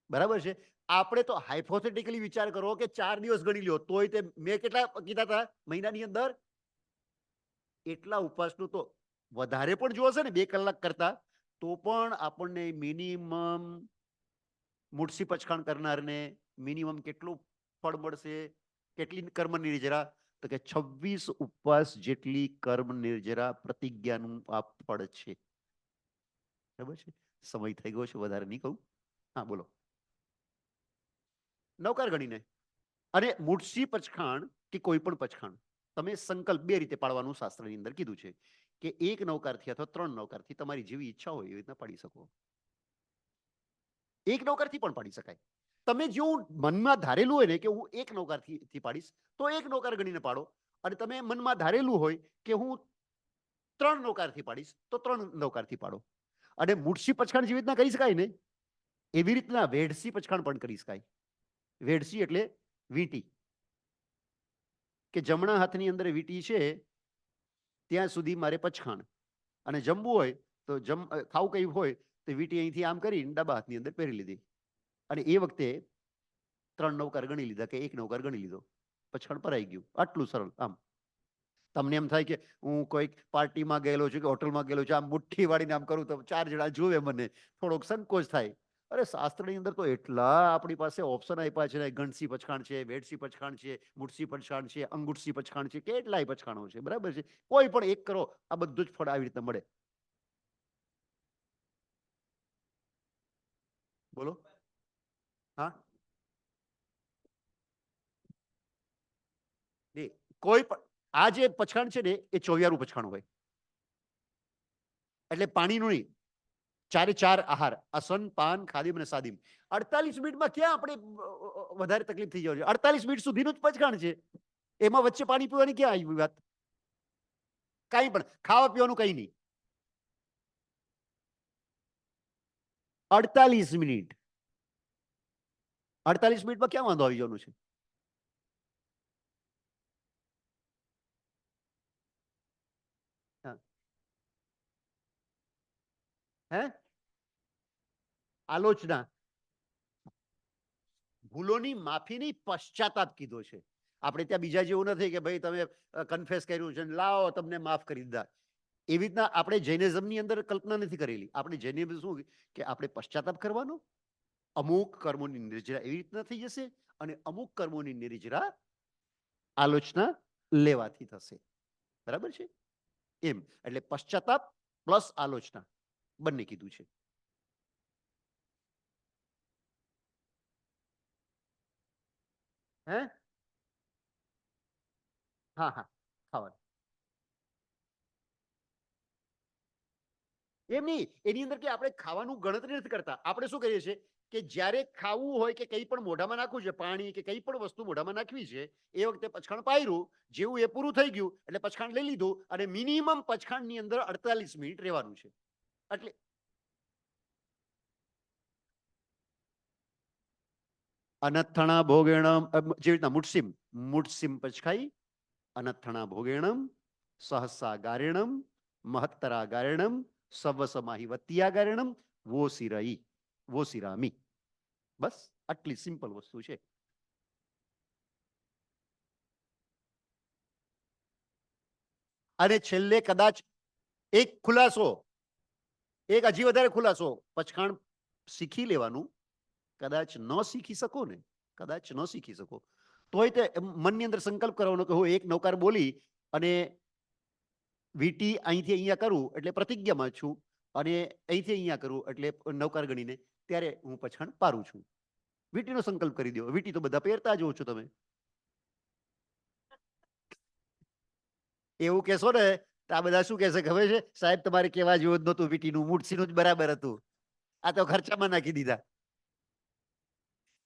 બરાબર છે. આપણે તો હાઇપોથેટિકલી વિચાર કરો કે 4 દિવસ ગણી લ્યો તોય તે મેં કેટલા કીધા હતા મહિનાની અંદર? એટલા ઉપવાસનું તો વધારે પણ જો હશે ને 2 કલાક કરતા તો પણ આપણને મિનિમમ મુઠસી પચખાણ કરનારને મિનિમમ કેટલું ફળ મળશે? કેટલી કર્મ નિર્જરા? તો કે 26 ઉપવાસ જેટલી કર્મ નિર્જરા પ્રતિજ્ઞાનું આ ફળ છે. બરાબર છે. સમય થઈ ગયો છે, વધારે નહીં કહું. હા બોલો. નવકાર ગણીને અને મુઠસી પચખાણ કે કોઈ પણ પચખાણ તમે સંકલ્પ 2 રીતે પાડવાનું શાસ્ત્રની અંદર કીધું છે કે 1 નવકારથી અથવા 3 નવકારથી તમારી જેવી ઈચ્છા હોય એવી રીતના પાડી શકો. 1 નવકારથી પણ પાડી શકાય. તમે જેવું મનમાં ધારેલું હોય ને કે હું 1 નવકારથી પાડીશ તો 1 નવકાર ગણીને પાડો, અને તમે મનમાં ધારેલું હોય કે હું 3 નવકારથી પાડીશ તો 3 નવકારથી પાડો. અને મુઠસી પચખાણ જેવી રીતના કરી શકાય ને એવી રીતના વેઢસી પચખાણ પણ કરી શકાય. વેઢસી એટલે વીંટી, કે જમણા હાથની અંદર વીંટી છે ત્યાં સુધી મારે પચખાણ, અને જમવું હોય તો ખાવું કઈ હોય તો વીંટી અહીંથી આમ કરીને ડાબા હાથની અંદર પહેરી લીધી અને એ વખતે 3 નવકાર ગણી લીધા કે 1 નવકાર ગણી લીધો, પચખાણ પરાઈ ગયું. આટલું સરળ. આમ તમને એમ થાય કે હું કોઈક પાર્ટીમાં ગયેલો છું કે હોટલમાં ગયેલો છું, આમ મુઠ્ઠી વાળીને આમ કરું તો 4 જણા જોવે મને, થોડોક સંકોચ થાય. અરે શાસ્ત્રની અંદર તો એટલા આપણી પાસે ઓપ્શન આપ્યા છે. ગણસી પચખાણ છે, વેડસી પચખાણ છે, મુઠસી પચખાણ છે, અંગુઠસી પચખાણ છે, કેટલાય પચખાણો છે. બરાબર છે. કોઈ પણ એક કરો, આ બધું જ ફળ આવી રીતે મળે. બોલો. હા કોઈ પણ આ જે પચખાણ છે ને એ 24 પચખાણ હોય. એટલે પાણીનું નહીં, 4 આહાર અસન, પાન, ખાદીમ અને સાદીમ. 48 મિનિટમાં ક્યાં આપણે વધારે તકલીફ થઈ જાય છે? 48 મિનિટ સુધીનું જ પચખાણ છે. એમાં વચ્ચે પાણી પીવાની ક્યાં આવી વાત? કાંઈ પણ ખાવા પીવાનું કઈ નહીં. 48 મિનિટ, 48 મિનિટમાં ક્યાં વાંધો આવી જવાનું છે? હે આલોચના, ભૂલોની માફીની પશ્ચાતાપ કીધો છે. આપણે ત્યાં બીજા જેવું નથી કે ભાઈ તમે કન્ફેસ કર્યું છે લાવો તમને માફ કરી દીધા. એવી રીતના આપણે જૈનિઝમની અંદર કલ્પના નથી કરેલી. આપણે જૈનિઝમ શું કે આપણે પશ્ચાતાપ કરવાનો, અમુક કર્મોની નિર્જરા એવી રીતના થઈ જશે અને અમુક કર્મોની નિર્જરા આલોચના લેવાથી થશે. બરાબર છે. એમ એટલે પશ્ચાતાપ પ્લસ આલોચના બંને કીધું છે. હે હા હા ખાવાનું એમ નહીં. એની અંદર કે આપણે ખાવાનું ગણતરી નથી કરતા. આપણે શું કરીએ છીએ કે જ્યારે ખાવું હોય કે કંઈ પણ મોઢામાં નાખવું છે, પાણી કે કંઈ પણ વસ્તુ મોઢામાં નાખવી છે, એ વખતે પચખાણ પાયરું, જેવું એ પૂરું થઈ ગયું એટલે પચખાણ લઈ લીધું અને મિનિમમ પચખાણની અંદર 48 મિનિટ રહેવાનું છે. એટલે અનથણા ભોગેણમ જેવી રીતના મુઠસીમ પચખાઈ અનથણા ભોગેણમ સહસા ગારેણમ મહત્તરા ગારેણમ સવસમાહી વત્તિયા ગારેણમ વો સિરાઈ વો સિરામી. બસ આટલી સિમ્પલ વસ્તુ છે. અને છેલ્લે કદાચ એક ખુલાસો, એક હજી વધારે ખુલાસો, પચખાણ શીખી લેવાનું. કદાચ ન શીખી શકો ને, કદાચ ન શીખી શકો, તોય તે મનની અંદર સંકલ્પ કરવાનો કે હું એક નવકાર બોલી અને વીટી અહીંથી અહીંયા કરું એટલે પ્રતિજ્ઞામાં છું, અને અહીંથી અહીંયા કરું એટલે નવકાર ગણીને ત્યારે હું પછાણ પારું છું. વીટીનો સંકલ્પ કરી દો. વીટી તો બધા પહેરતા જ હો છો તમે. એવું કહેશો ને તો આ બધા શું કહેશે ખબર છે? સાહેબ તમારે કેવા જેવું જ નહોતું, વીટીનું મૂઠસીનું જ બરાબર હતું, આ તો ખર્ચામાં નાખી દીધા.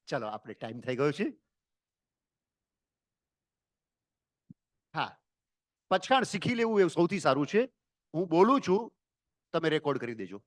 ચલો આપણે ટાઈમ થઈ ગયો છે. હા, પછાણ શીખી લેવું એવું સૌથી સારું છે. હું બોલું છું, તમે રેકોર્ડ કરી દેજો.